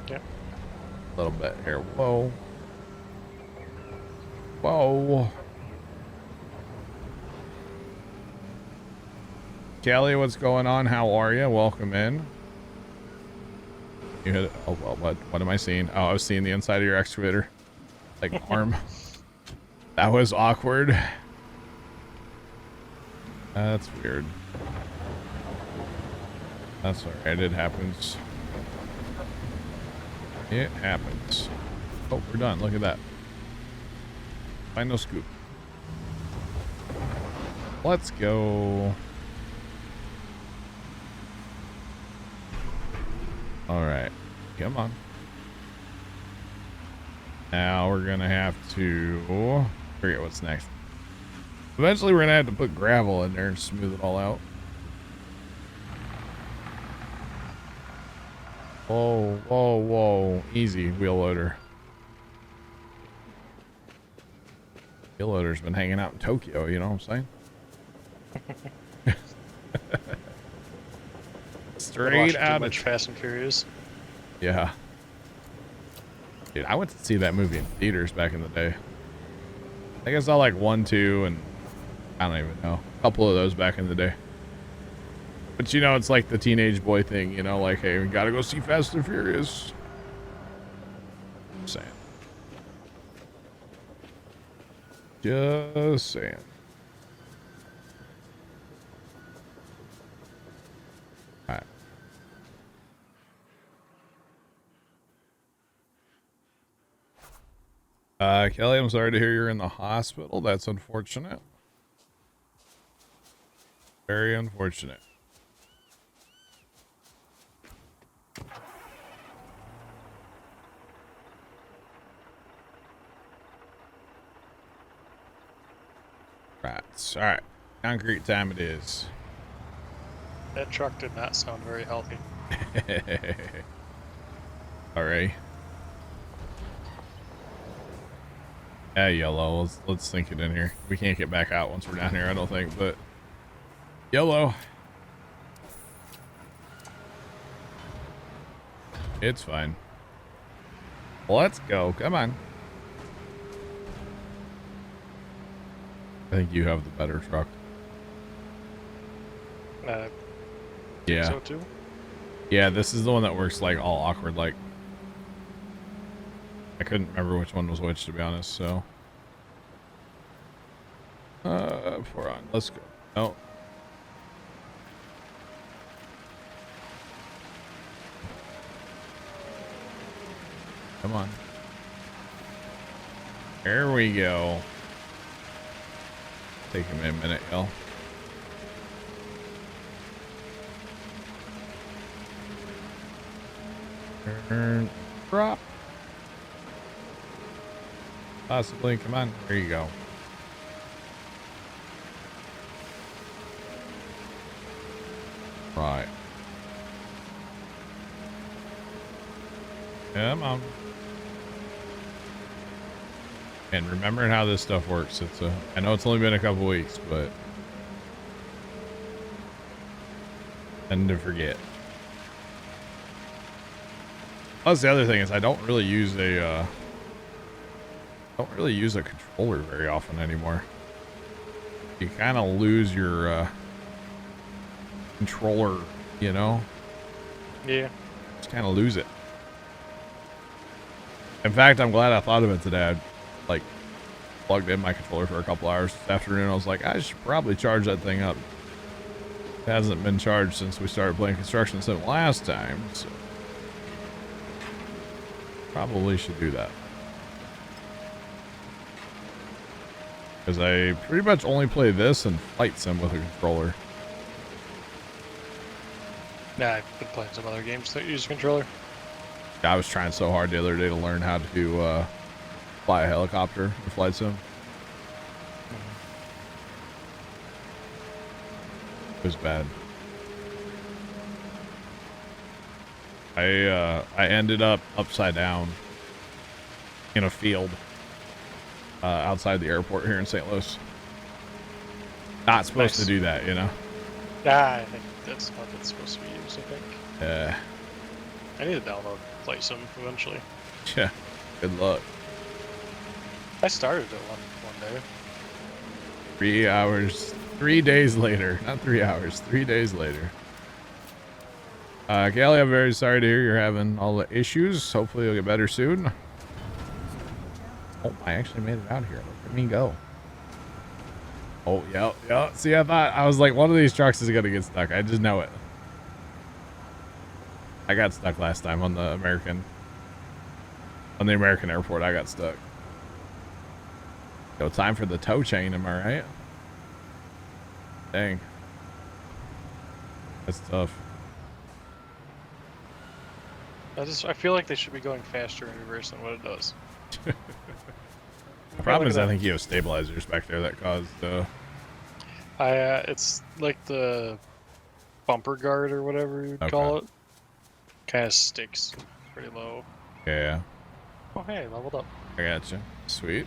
Yep. A little bit here. Whoa. Whoa. Kelly, what's going on? How are you? Welcome in. You hit, oh well, what am I seeing? Oh, I was seeing the inside of your excavator, like arm. That was awkward. That's weird. That's alright. It happens. It happens. Oh, we're done. Look at that. Final scoop. Let's go. Alright. Come on. Now we're going to have to forget what's next. Eventually we're going to have to put gravel in there and smooth it all out. Whoa, whoa, whoa. Easy, wheel loader. Wheel loader's been hanging out in Tokyo, you know what I'm saying? Straight out of Fast and Furious. Yeah. Dude, I went to see that movie in theaters back in the day. I think I saw like 1, 2, and I don't even know. A couple of those back in the day. But you know, it's like the teenage boy thing, you know, like, hey, we gotta go see Fast and Furious. Just saying. Just saying. Alright. Kelly, I'm sorry to hear you're in the hospital. That's unfortunate. Very unfortunate. Right. All right. Concrete time it is. That truck did not sound very healthy. All right. Yeah, yellow. Let's sink it in here. We can't get back out once we're down here, I don't think, but yellow. It's fine. Let's go. Come on. I think you have the better truck. Yeah. So too? Yeah, this is the one that works like all awkward like. I couldn't remember which one was which, to be honest, so. 4 on. Let's go. Oh. Come on. There we go. Taking me a minute, y'all. Turn, drop. Possibly, come on. There you go. Right. Come on. And remembering how this stuff works. I know it's only been a couple weeks, but tend to forget. Plus, the other thing is I don't really use a controller very often anymore. You kind of lose your controller, you know? Yeah. Just kind of lose it. In fact, I'm glad I thought of it today. I like plugged in my controller for a couple hours this afternoon. I was like, I should probably charge that thing up. It hasn't been charged since we started playing Construction Sim last time, so probably should do that. Because I pretty much only play this and Flight Sim with a controller. Yeah, I've been playing some other games that use a controller. I was trying so hard the other day to learn how to fly a helicopter in Flight Sim. It was bad. I ended up upside down in a field outside the airport here in St. Louis. Not supposed to do that, you know? Yeah, I think that's how that's supposed to be used, I think. Yeah. I need to download Play Sim eventually. Yeah. Good luck. I started it one day. 3 hours, 3 days later. Not 3 hours, 3 days later. Callie, I'm very sorry to hear you're having all the issues. Hopefully you'll get better soon. Oh, I actually made it out here. Look at me go. Oh, yeah. See, I was like, one of these trucks is going to get stuck. I just know it. I got stuck last time on the American airport. I got stuck. Yo, time for the tow chain, am I right? Dang. That's tough. I feel like they should be going faster in reverse than what it does. The problem is I think you have stabilizers back there that caused it's like the bumper guard or whatever you call it. Kind of sticks pretty low. Yeah. Oh, hey, leveled up. I gotcha. Sweet.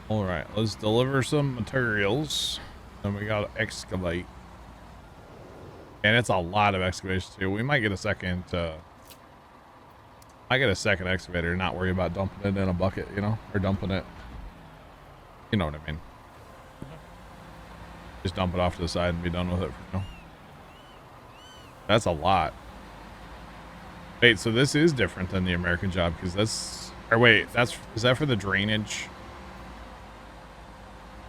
All right, let's deliver some materials. Then we gotta excavate. And it's a lot of excavation too. We might get a second excavator and not worry about dumping it in a bucket, you know, or dumping it. You know what I mean? Just dump it off to the side and be done with it for now. That's a lot. Wait, so this is different than the American job because is that for the drainage?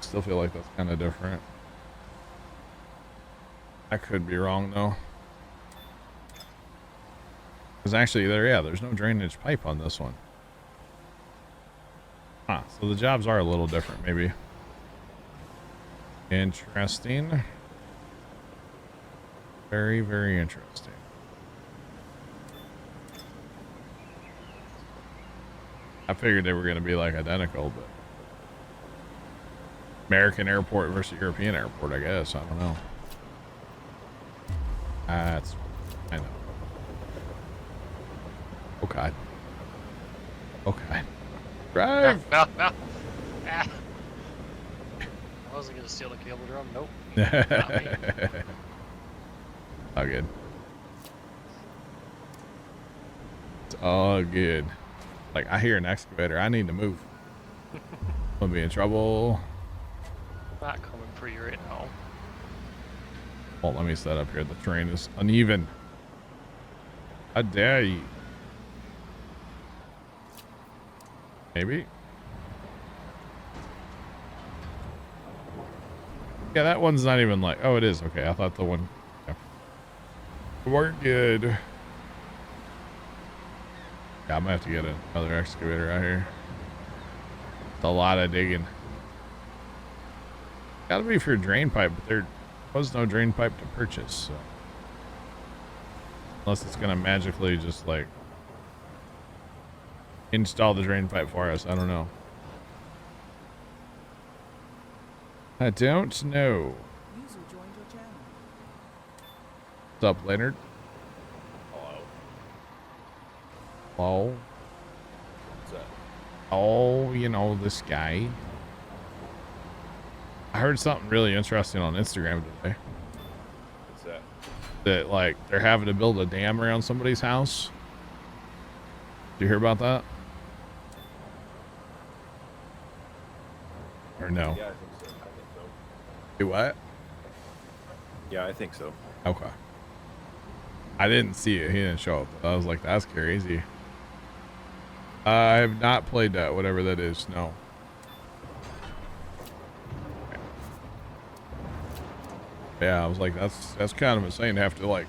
Still feel like that's kind of different. I could be wrong though. Because actually there's no drainage pipe on this one. Huh, so the jobs are a little different maybe. Interesting. Very, very interesting. I figured they were going to be like identical, but American airport versus European airport, I guess. I don't know. I know. Oh God. Okay. Drive. No. Ah. I wasn't gonna steal the cable drum. Nope. Not me. All good. It's all good. Like, I hear an excavator. I need to move. I'm gonna be in trouble. Not coming for you right now. Well, let me set up here. The terrain is uneven. How dare you? Maybe. Yeah, that one's not even like... Oh, it is. Okay, I thought the one... Yeah. We're good. Yeah, I'm gonna have to get another excavator out here. A lot of digging. Gotta be for a drain pipe, but there was no drain pipe to purchase, so. Unless it's gonna magically just like install the drain pipe for us. I don't know. I don't know. User joined your channel. What's up, Leonard? Hello. Hello? What's that? Oh, you know, this guy. I heard something really interesting on Instagram today. What's that? That, like, they're having to build a dam around somebody's house. Did you hear about that? Or no? Yeah, I think so. I think so. Do what? Yeah, I think so. Okay. I didn't see it. He didn't show up. I was like, that's crazy. I have not played that, whatever that is. No. Yeah, I was like, that's kind of insane to have to like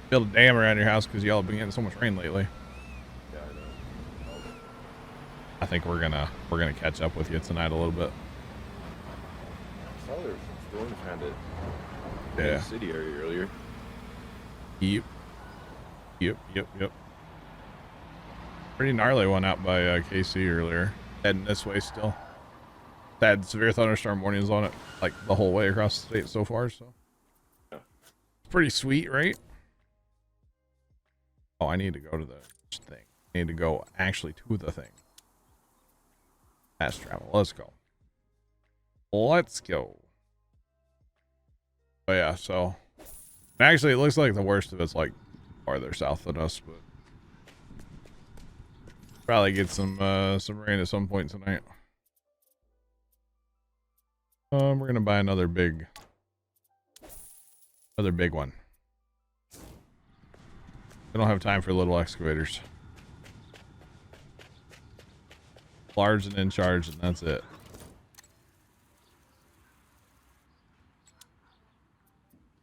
build a dam around your house because y'all have been getting so much rain lately. Yeah, I know. I think we're gonna catch up with you tonight a little bit. I saw there was some storms kind of in Yeah. the city area earlier. Yep. Pretty gnarly one out by KC earlier. Heading this way still. Had severe thunderstorm warnings on it like the whole way across the state so far, so Yeah. it's pretty sweet, right? Oh, I need to go to the thing. I need to go actually to the thing. Fast travel. Let's go. Let's go. But yeah, so actually it looks like the worst of it's like farther south than us, but probably get some rain at some point tonight. We're gonna buy another big one. I don't have time for little excavators. Large and in charge, and that's it.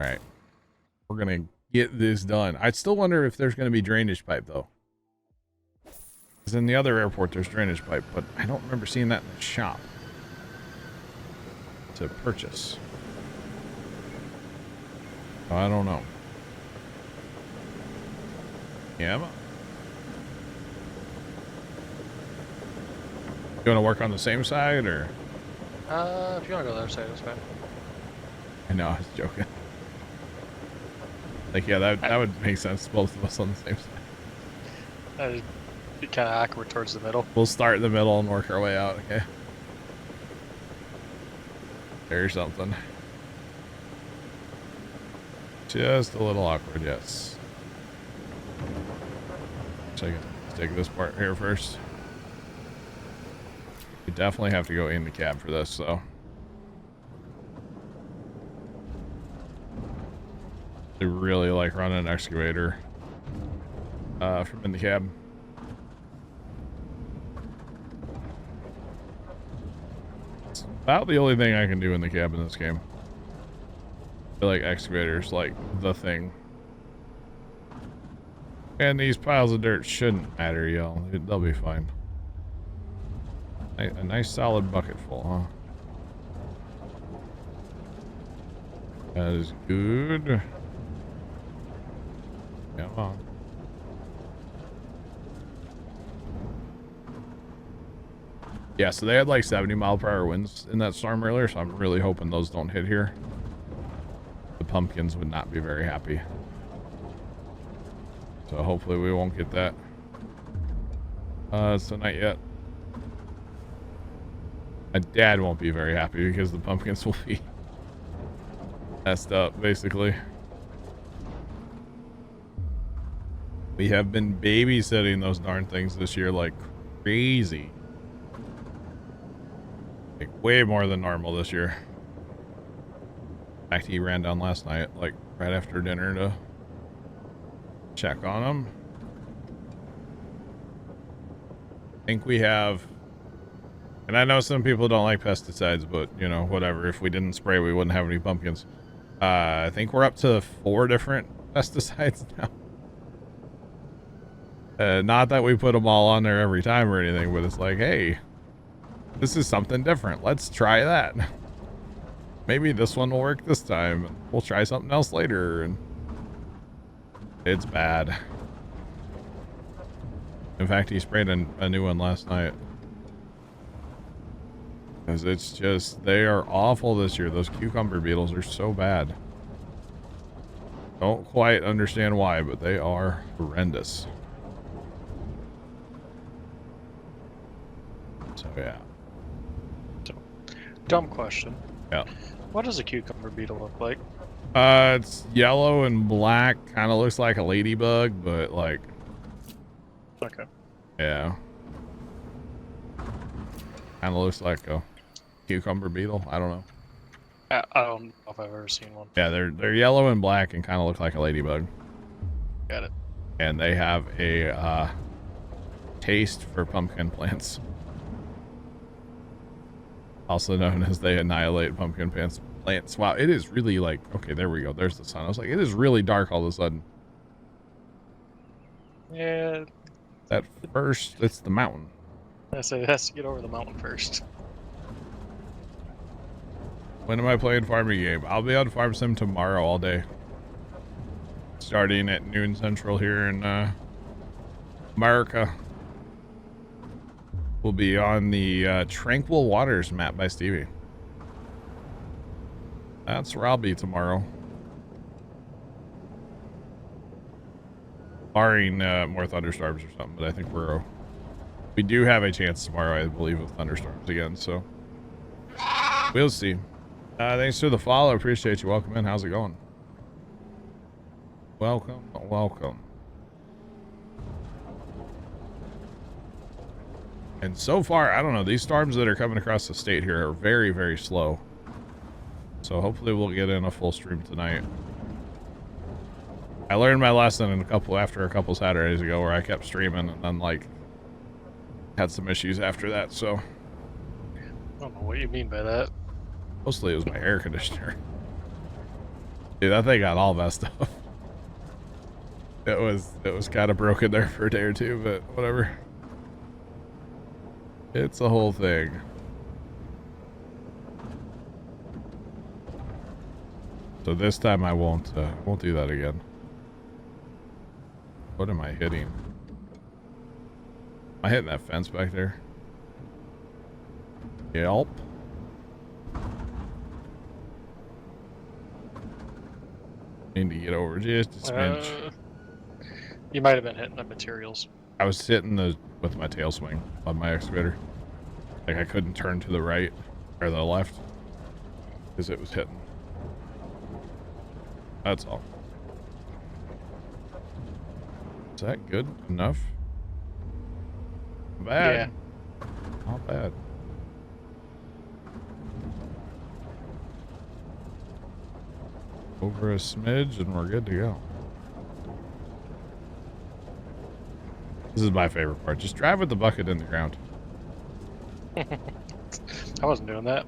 All right, we're gonna get this done. I still wonder if there's gonna be drainage pipe though. Because in the other airport there's drainage pipe, but I don't remember seeing that in the shop to purchase. I don't know. Yeah. You want to work on the same side, or? If you want to go to the other side, that's fine. I know, I was joking. Like, yeah, that would make sense. Both of us on the same side. That'd be kind of awkward towards the middle. We'll start in the middle and work our way out, okay? There's something. Just a little awkward, yes. Let's take this part here first. You definitely have to go in the cab for this, so. I really like running an excavator from in the cab. It's about the only thing I can do in the cab in this game. I feel like excavators like the thing. And these piles of dirt shouldn't matter, y'all. They'll be fine. A nice solid bucket full, huh? That is good. Come on. Yeah, so they had like 70-mile-per-hour winds in that storm earlier, so I'm really hoping those don't hit here. The pumpkins would not be very happy. So hopefully we won't get that. So not yet. My dad won't be very happy because the pumpkins will be messed up, basically. We have been babysitting those darn things this year like crazy. Like way more than normal this year. In fact, he ran down last night, like right after dinner to check on them. I think we have, and I know some people don't like pesticides, but you know, whatever. If we didn't spray, we wouldn't have any pumpkins. I think we're up to 4 different pesticides now Not that we put them all on there every time or anything, but it's like, hey, this is something different. Let's try that. Maybe this one will work this time. And we'll try something else later. And it's bad. In fact, he sprayed a new one last night. Because it's just, they are awful this year. Those cucumber beetles are so bad. Don't quite understand why, but they are horrendous. So, yeah. So, dumb question. Yeah. What does a cucumber beetle look like? It's yellow and black. Kind of looks like a ladybug, but like... Okay. Yeah. Kind of looks like a cucumber beetle. I don't know. I don't know if I've ever seen one. Yeah, they're yellow and black and kind of look like a ladybug. Got it. And they have a taste for pumpkin plants. Also known as they annihilate pumpkin plants. Wow, it is really like... Okay, there we go. There's the sun. I was like, it is really dark all of a sudden. Yeah. That first, it's the mountain. I say it has to get over the mountain first. When am I playing farming game? I'll be on Farm Sim tomorrow all day. Starting at noon central here in America. We'll be on the Tranquil Waters map by Stevie. That's where I'll be tomorrow. Barring more thunderstorms or something, but I think we do have a chance tomorrow, I believe, with thunderstorms again, so we'll see. Thanks for the follow. Appreciate you. Welcome in. How's it going? Welcome. Welcome. And so far, I don't know, these storms that are coming across the state here are very, very slow. So hopefully we'll get in a full stream tonight. I learned my lesson after a couple Saturdays ago where I kept streaming and then like had some issues after that, so. I don't know what you mean by that. Mostly it was my air conditioner. Dude, that thing got all messed up. It was kind of broken there for a day or two, but whatever. It's a whole thing. So this time I won't do that again. What am I hitting? Am I hitting that fence back there? Yelp. Need to get over just a smidge. You might have been hitting the materials. I was hitting with my tail swing on my excavator. Like I couldn't turn to the right or the left because it was hitting. That's all. Is that good enough? Not bad. Yeah. Not bad. Over a smidge and we're good to go. This is my favorite part. Just drive with the bucket in the ground. I wasn't doing that.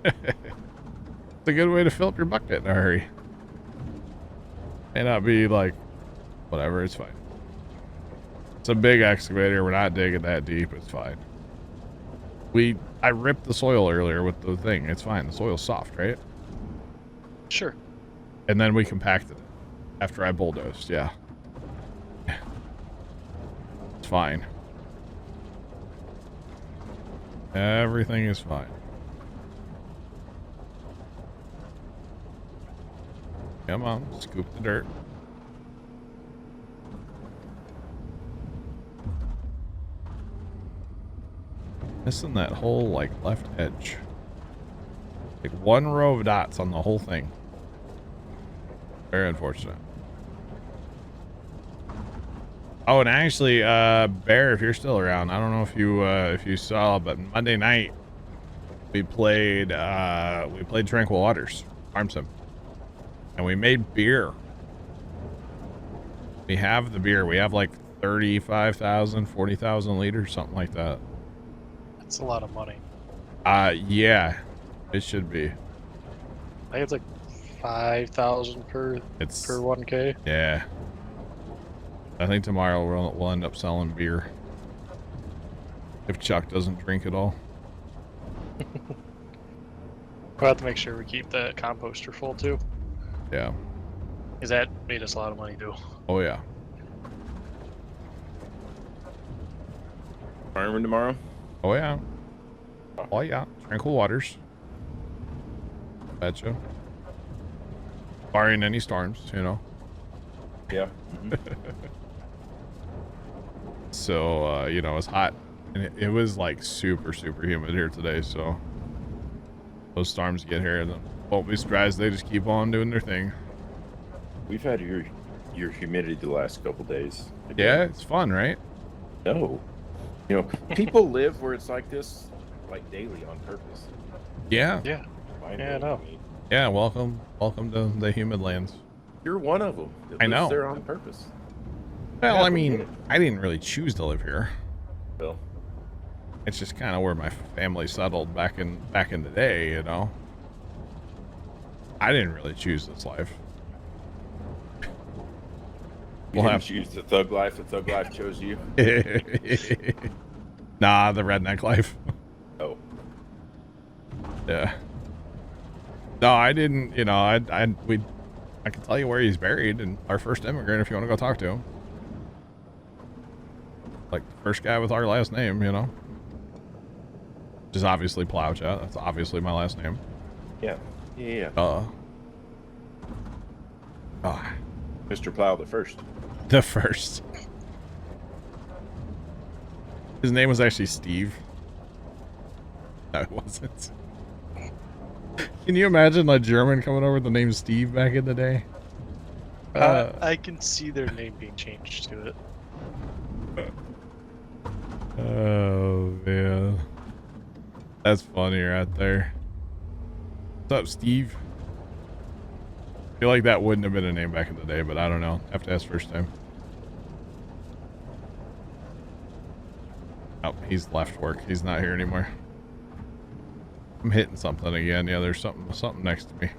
It's a good way to fill up your bucket in a hurry. May not be like, whatever, it's fine. It's a big excavator. We're not digging that deep. It's fine. I ripped the soil earlier with the thing. It's fine. The soil's soft, right? Sure. And then we compacted it after I bulldozed. Yeah. It's fine. Everything is fine. Come on, scoop the dirt. Missing that whole, like, left edge. Like, one row of dots on the whole thing. Very unfortunate. Oh, and actually, Bear, if you're still around, I don't know if you saw, but Monday night we played Tranquil Waters, Farm Sim, and we made beer. We have the beer. We have like 35,000, 40,000 liters, something like that. That's a lot of money. Yeah, it should be. I think it's like 5,000 per 1K. Yeah. I think tomorrow we'll end up selling beer. If Chuck doesn't drink at all. We'll have to make sure we keep that composter full too. Yeah. Because that made us a lot of money too. Oh, yeah. Farming tomorrow? Oh, yeah. Oh, yeah. Tranquil waters. Betcha. Barring any storms, you know. Yeah. So, you know, it's hot. And it was like super, super humid here today. So those storms get here and won't be surprised. They just keep on doing their thing. We've had your humidity the last couple days. Yeah, it's fun, right? No. You know, people live where it's like this, like daily on purpose. Yeah. Yeah. Yeah, I know. Yeah, welcome to the humid lands. You're one of them. I know. They're on purpose. Well, Yeah, I mean, I didn't really choose to live here. Well, It's just kind of where my family settled back in the day, you know. I didn't really choose this life. you didn't choose the thug life. The thug life chose you. Nah, the redneck life. Oh. Yeah. No, I didn't. You know, I can tell you where he's buried, and our first immigrant, if you want to go talk to him. Like the first guy with our last name, you know. Which is obviously Plowchat. That's obviously my last name. Yeah. Yeah. Mr. Plow the first. The first. His name was actually Steve. No, it wasn't. Can you imagine a German coming over with the name Steve back in the day? I can see their name being changed to it. Oh, man. That's funny right there. What's up, Steve? I feel like that wouldn't have been a name back in the day, but I don't know. Have to ask first time. Oh, he's left work. He's not here anymore. I'm hitting something again. Yeah, there's something next to me.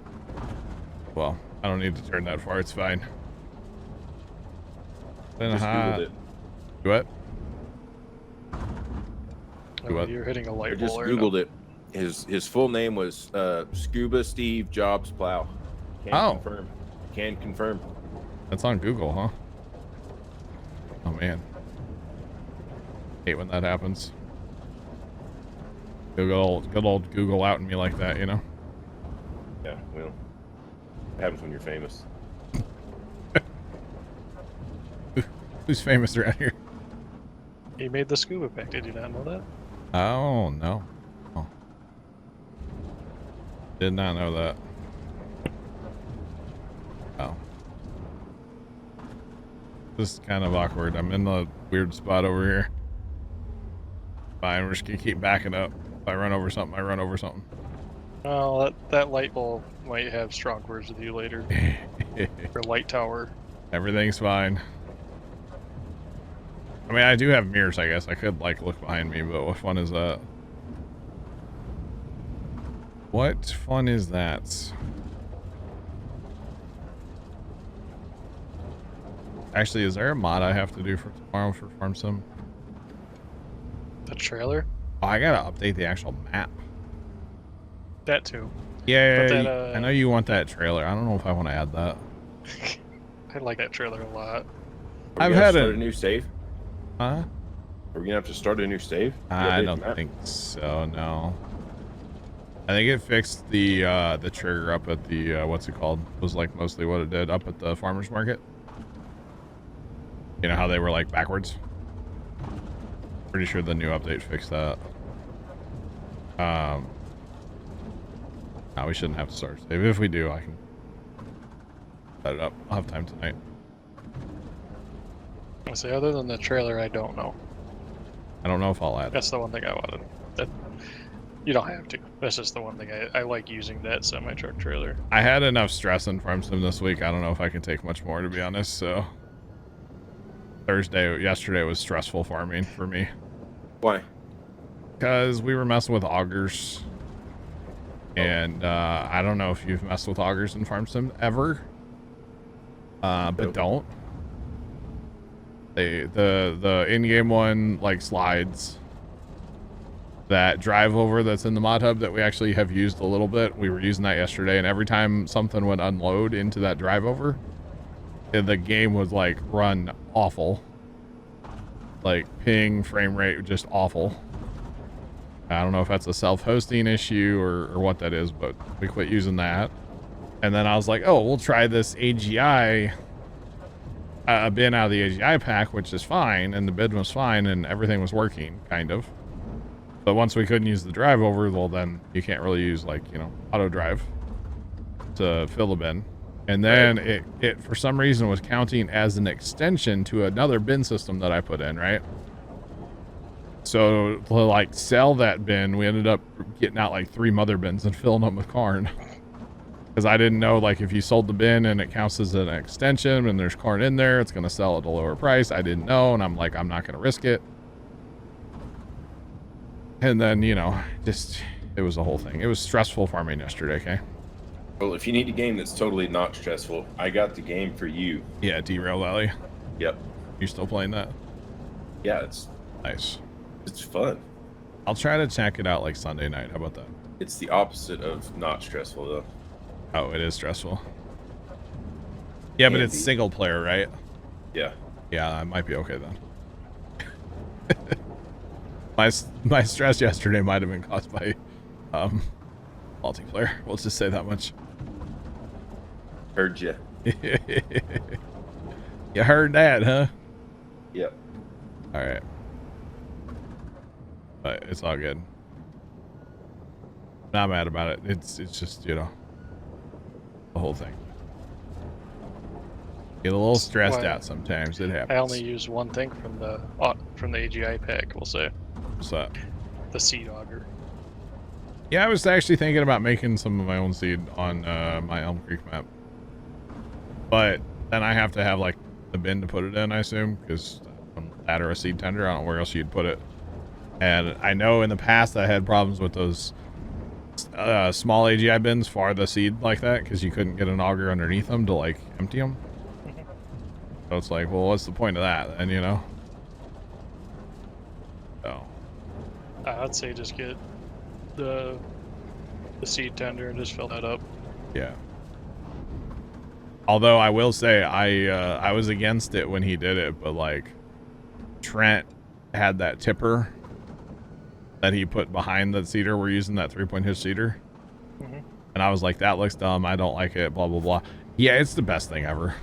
Well, I don't need to turn that far. It's fine. Then Just Googled it. What? Oh, What? you're hitting a I light just bulb. Googled it. His full name was Scuba Steve Jobs Plow. Confirm. Can confirm. That's on Google, huh? Oh, man. Hate when that happens. Good old Google outing me like that, you know? Yeah, well, it happens when you're famous. Who's famous around here? He made the scuba pack. Did you not know that? Oh, no. Oh. Did not know that. Oh. This is kind of awkward. I'm in the weird spot over here. Fine, we're just gonna keep backing up. If I run over something, I run over something. Well, that light bulb might have strong words with you later. For light tower. Everything's fine. I mean, I do have mirrors, I guess. I could, like, look behind me, but what fun is that? What fun is that? Actually, is there a mod I have to do for tomorrow for Farm Sim? The trailer? Oh, I gotta update the actual map. That too. Yeah, But that, I know you want that trailer. I don't know if I want to add that. I like that trailer a lot. I've Are we gonna had start it. a new save. Huh? Are we gonna have to start a new save? I don't think so. No. I think it fixed the trigger up at the what's it called? Was like mostly what it did up at the farmers market. You know how they were like backwards? Pretty sure the new update fixed that. No, we shouldn't have to start save. If we do, I can set it up. I'll have time tonight. I say, other than the trailer, I don't know. I don't know if I'll add. That's the one thing I wanted. That you don't have to. That's just the one thing I like using that semi truck trailer. I had enough stress in Farm Sim this week. I don't know if I can take much more, to be honest. So yesterday was stressful farming for me. Why? Because we were messing with augers. And I don't know if you've messed with augers in Farm Sim ever. But don't. The in-game one like slides that drive over that's in the mod hub that we actually have used a little bit. We were using that yesterday, and every time something would unload into that drive over, the game would like run awful. Like ping, frame rate, just awful. I don't know if that's a self-hosting issue or what that is, but we quit using that. And then I was like, oh, we'll try this AGI bin out of the AGI pack, which is fine, and the bin was fine, and everything was working, kind of. But once we couldn't use the drive over, well, then you can't really use, like, you know, auto drive to fill the bin. And then it for some reason was counting as an extension to another bin system that I put in, right? So to like sell that bin, we ended up getting out like 3 mother bins and filling them with corn. Because I didn't know, like, if you sold the bin and it counts as an extension and there's corn in there, it's going to sell at a lower price. I didn't know, and I'm like, I'm not going to risk it. And then, you know, just, it was a whole thing. It was stressful farming yesterday, okay? Well, if you need a game that's totally not stressful, I got the game for you. Yeah, Derail Valley. Yep. You still playing that? Yeah, it's nice. It's fun. I'll try to check it out like Sunday night. How about that? It's the opposite of not stressful, though. Oh, it is stressful. Yeah, but it's single player, right? Yeah. Yeah, I might be okay then. my stress yesterday might have been caused by multiplayer. We'll just say that much. Heard you. You heard that, huh? Yep. All right. But it's all good. Not mad about it. It's just, you know, the whole thing. Get a little stressed out sometimes. It happens. I only use one thing from the AGI pack, we'll say. What's that? The seed auger. Yeah, I was actually thinking about making some of my own seed on my Elm Creek map. But then I have to have like the bin to put it in, I assume, because that or a seed tender, I don't know where else you'd put it. And I know in the past I had problems with those small AGI bins for the seed like that, because you couldn't get an auger underneath them to like empty them. So it's like, well, what's the point of that then, you know? So I'd say just get the seed tender and just fill that up. yeah. Although I will say I was against it when he did it, but like Trent had that tipper that he put behind the seeder. We're using that 3-point hitch seeder. And I was like, that looks dumb. I don't like it, blah, blah, blah. Yeah, it's the best thing ever.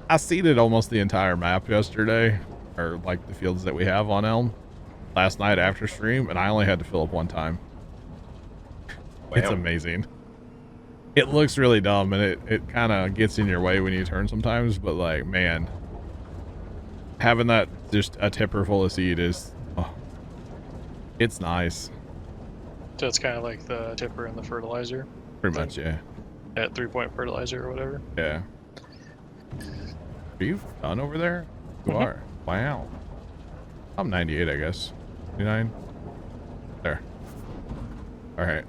I seeded almost the entire map yesterday, or like the fields that we have on Elm last night after stream, and I only had to fill up one time. Wow. It's amazing. It looks really dumb, and it kind of gets in your way when you turn sometimes, but like, man, having that just a tipper full of seed is, oh, it's nice. So it's kind of like the tipper and the fertilizer. Pretty much, yeah. At 3-point fertilizer or whatever. Yeah. Are you done over there? You are. Wow. I'm 98, I guess. 99. There. All right.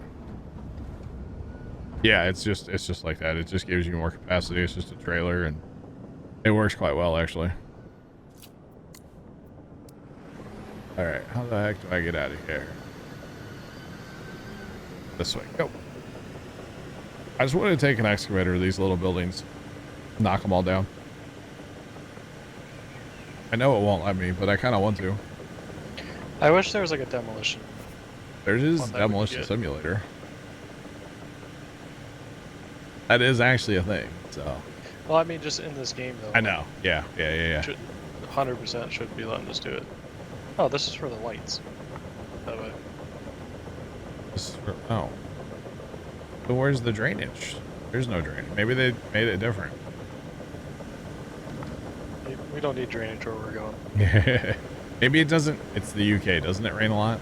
Yeah, it's just like that. It just gives you more capacity. It's just a trailer, and it works quite well, actually. All right. How the heck do I get out of here? This way. Go. I just want to take an excavator to these little buildings, knock them all down. I know it won't let me, but I kind of want to. I wish there was like a demolition. There's his demolition simulator. That is actually a thing, so. Well, I mean, just in this game, though. I know. Yeah. 100% should be letting us do it. Oh, this is for the lights. That way. This is for, oh. So where's the drainage? There's no drainage. Maybe they made it different. We don't need drainage where we're going. Maybe it doesn't. It's the UK. Doesn't it rain a lot?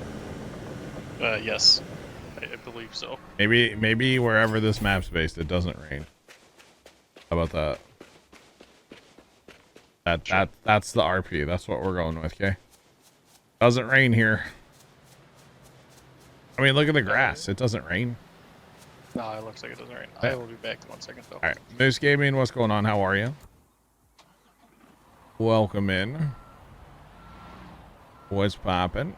Yes. I believe so. Maybe wherever this map's based, it doesn't rain. How about that? That's the RP. That's what we're going with, okay? Doesn't rain here. I mean, look at the grass. It doesn't rain. No, it looks like it doesn't rain. I will be back in 1 second, though. All right. Moose Gaming, what's going on? How are you? Welcome in. What's poppin'?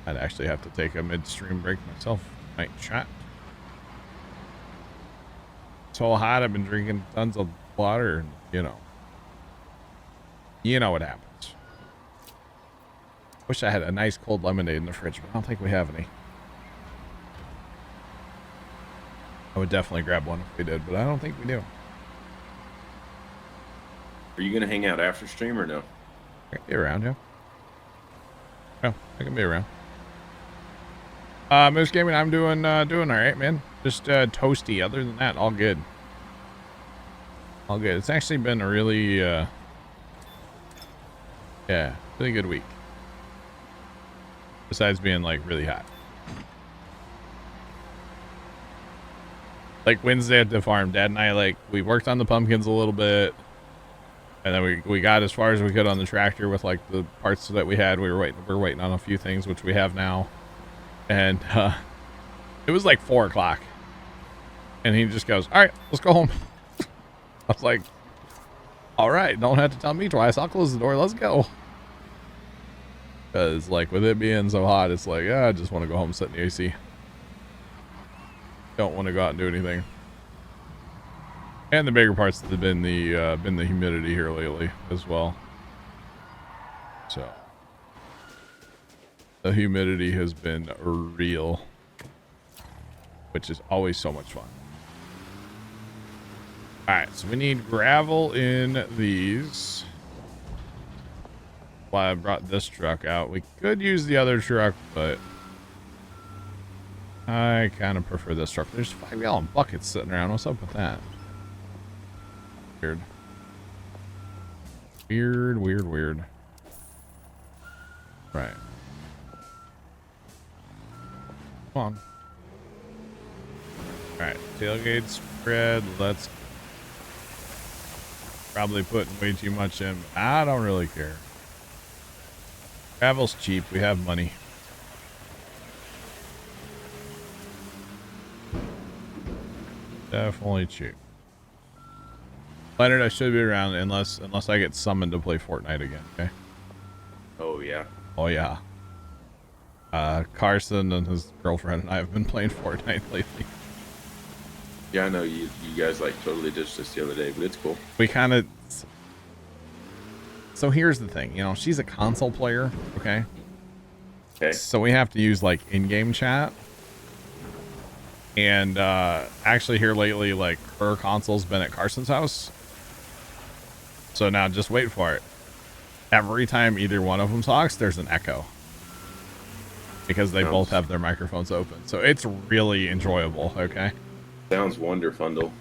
I'd actually have to take a midstream break myself. Night chat. So hot, I've been drinking tons of water, and you know what happens. Wish I had a nice cold lemonade in the fridge, but I don't think we have any. I would definitely grab one if we did, but I don't think we do. Are you gonna hang out after stream or no? I can be around, yeah. Oh, I can be around. Moose Gaming, I'm doing all right, man. Just toasty. Other than that, all good. All good. It's actually been a really, really good week. Besides being like really hot. Like Wednesday at the farm, Dad and I we worked on the pumpkins a little bit. And then we got as far as we could on the tractor with like the parts that we had. We're waiting on a few things, which we have now. And it was like 4 o'clock. And he just goes, all right, let's go home. I was like, all right, don't have to tell me twice. I'll close the door. Let's go. Because like with it being so hot, it's like, I just want to go home, sit in the AC. Don't want to go out and do anything. And the bigger parts have been the humidity here lately as well. So the humidity has been real, which is always so much fun. All right, so we need gravel in these. Why I brought this truck out. We could use the other truck, but I kind of prefer this truck. There's 5-gallon buckets sitting around. What's up with that? Weird. Weird. Right. Come on. Alright, tailgate spread. Let's probably putting way too much in. I don't really care. Gravel's cheap. We have money. Definitely cheap. Leonard, I should be around unless I get summoned to play Fortnite again, okay? Oh yeah. Oh yeah. Carson and his girlfriend and I have been playing Fortnite lately. Yeah, I know you guys like totally ditched this the other day, but it's cool. We kind of... So here's the thing, she's a console player, okay? Okay. So we have to use like in-game chat. And actually here lately, like her console's been at Carson's house. So now just wait for it. Every time either one of them talks, there's an echo. Because they both have their microphones open. So it's really enjoyable, okay? Sounds wonderful.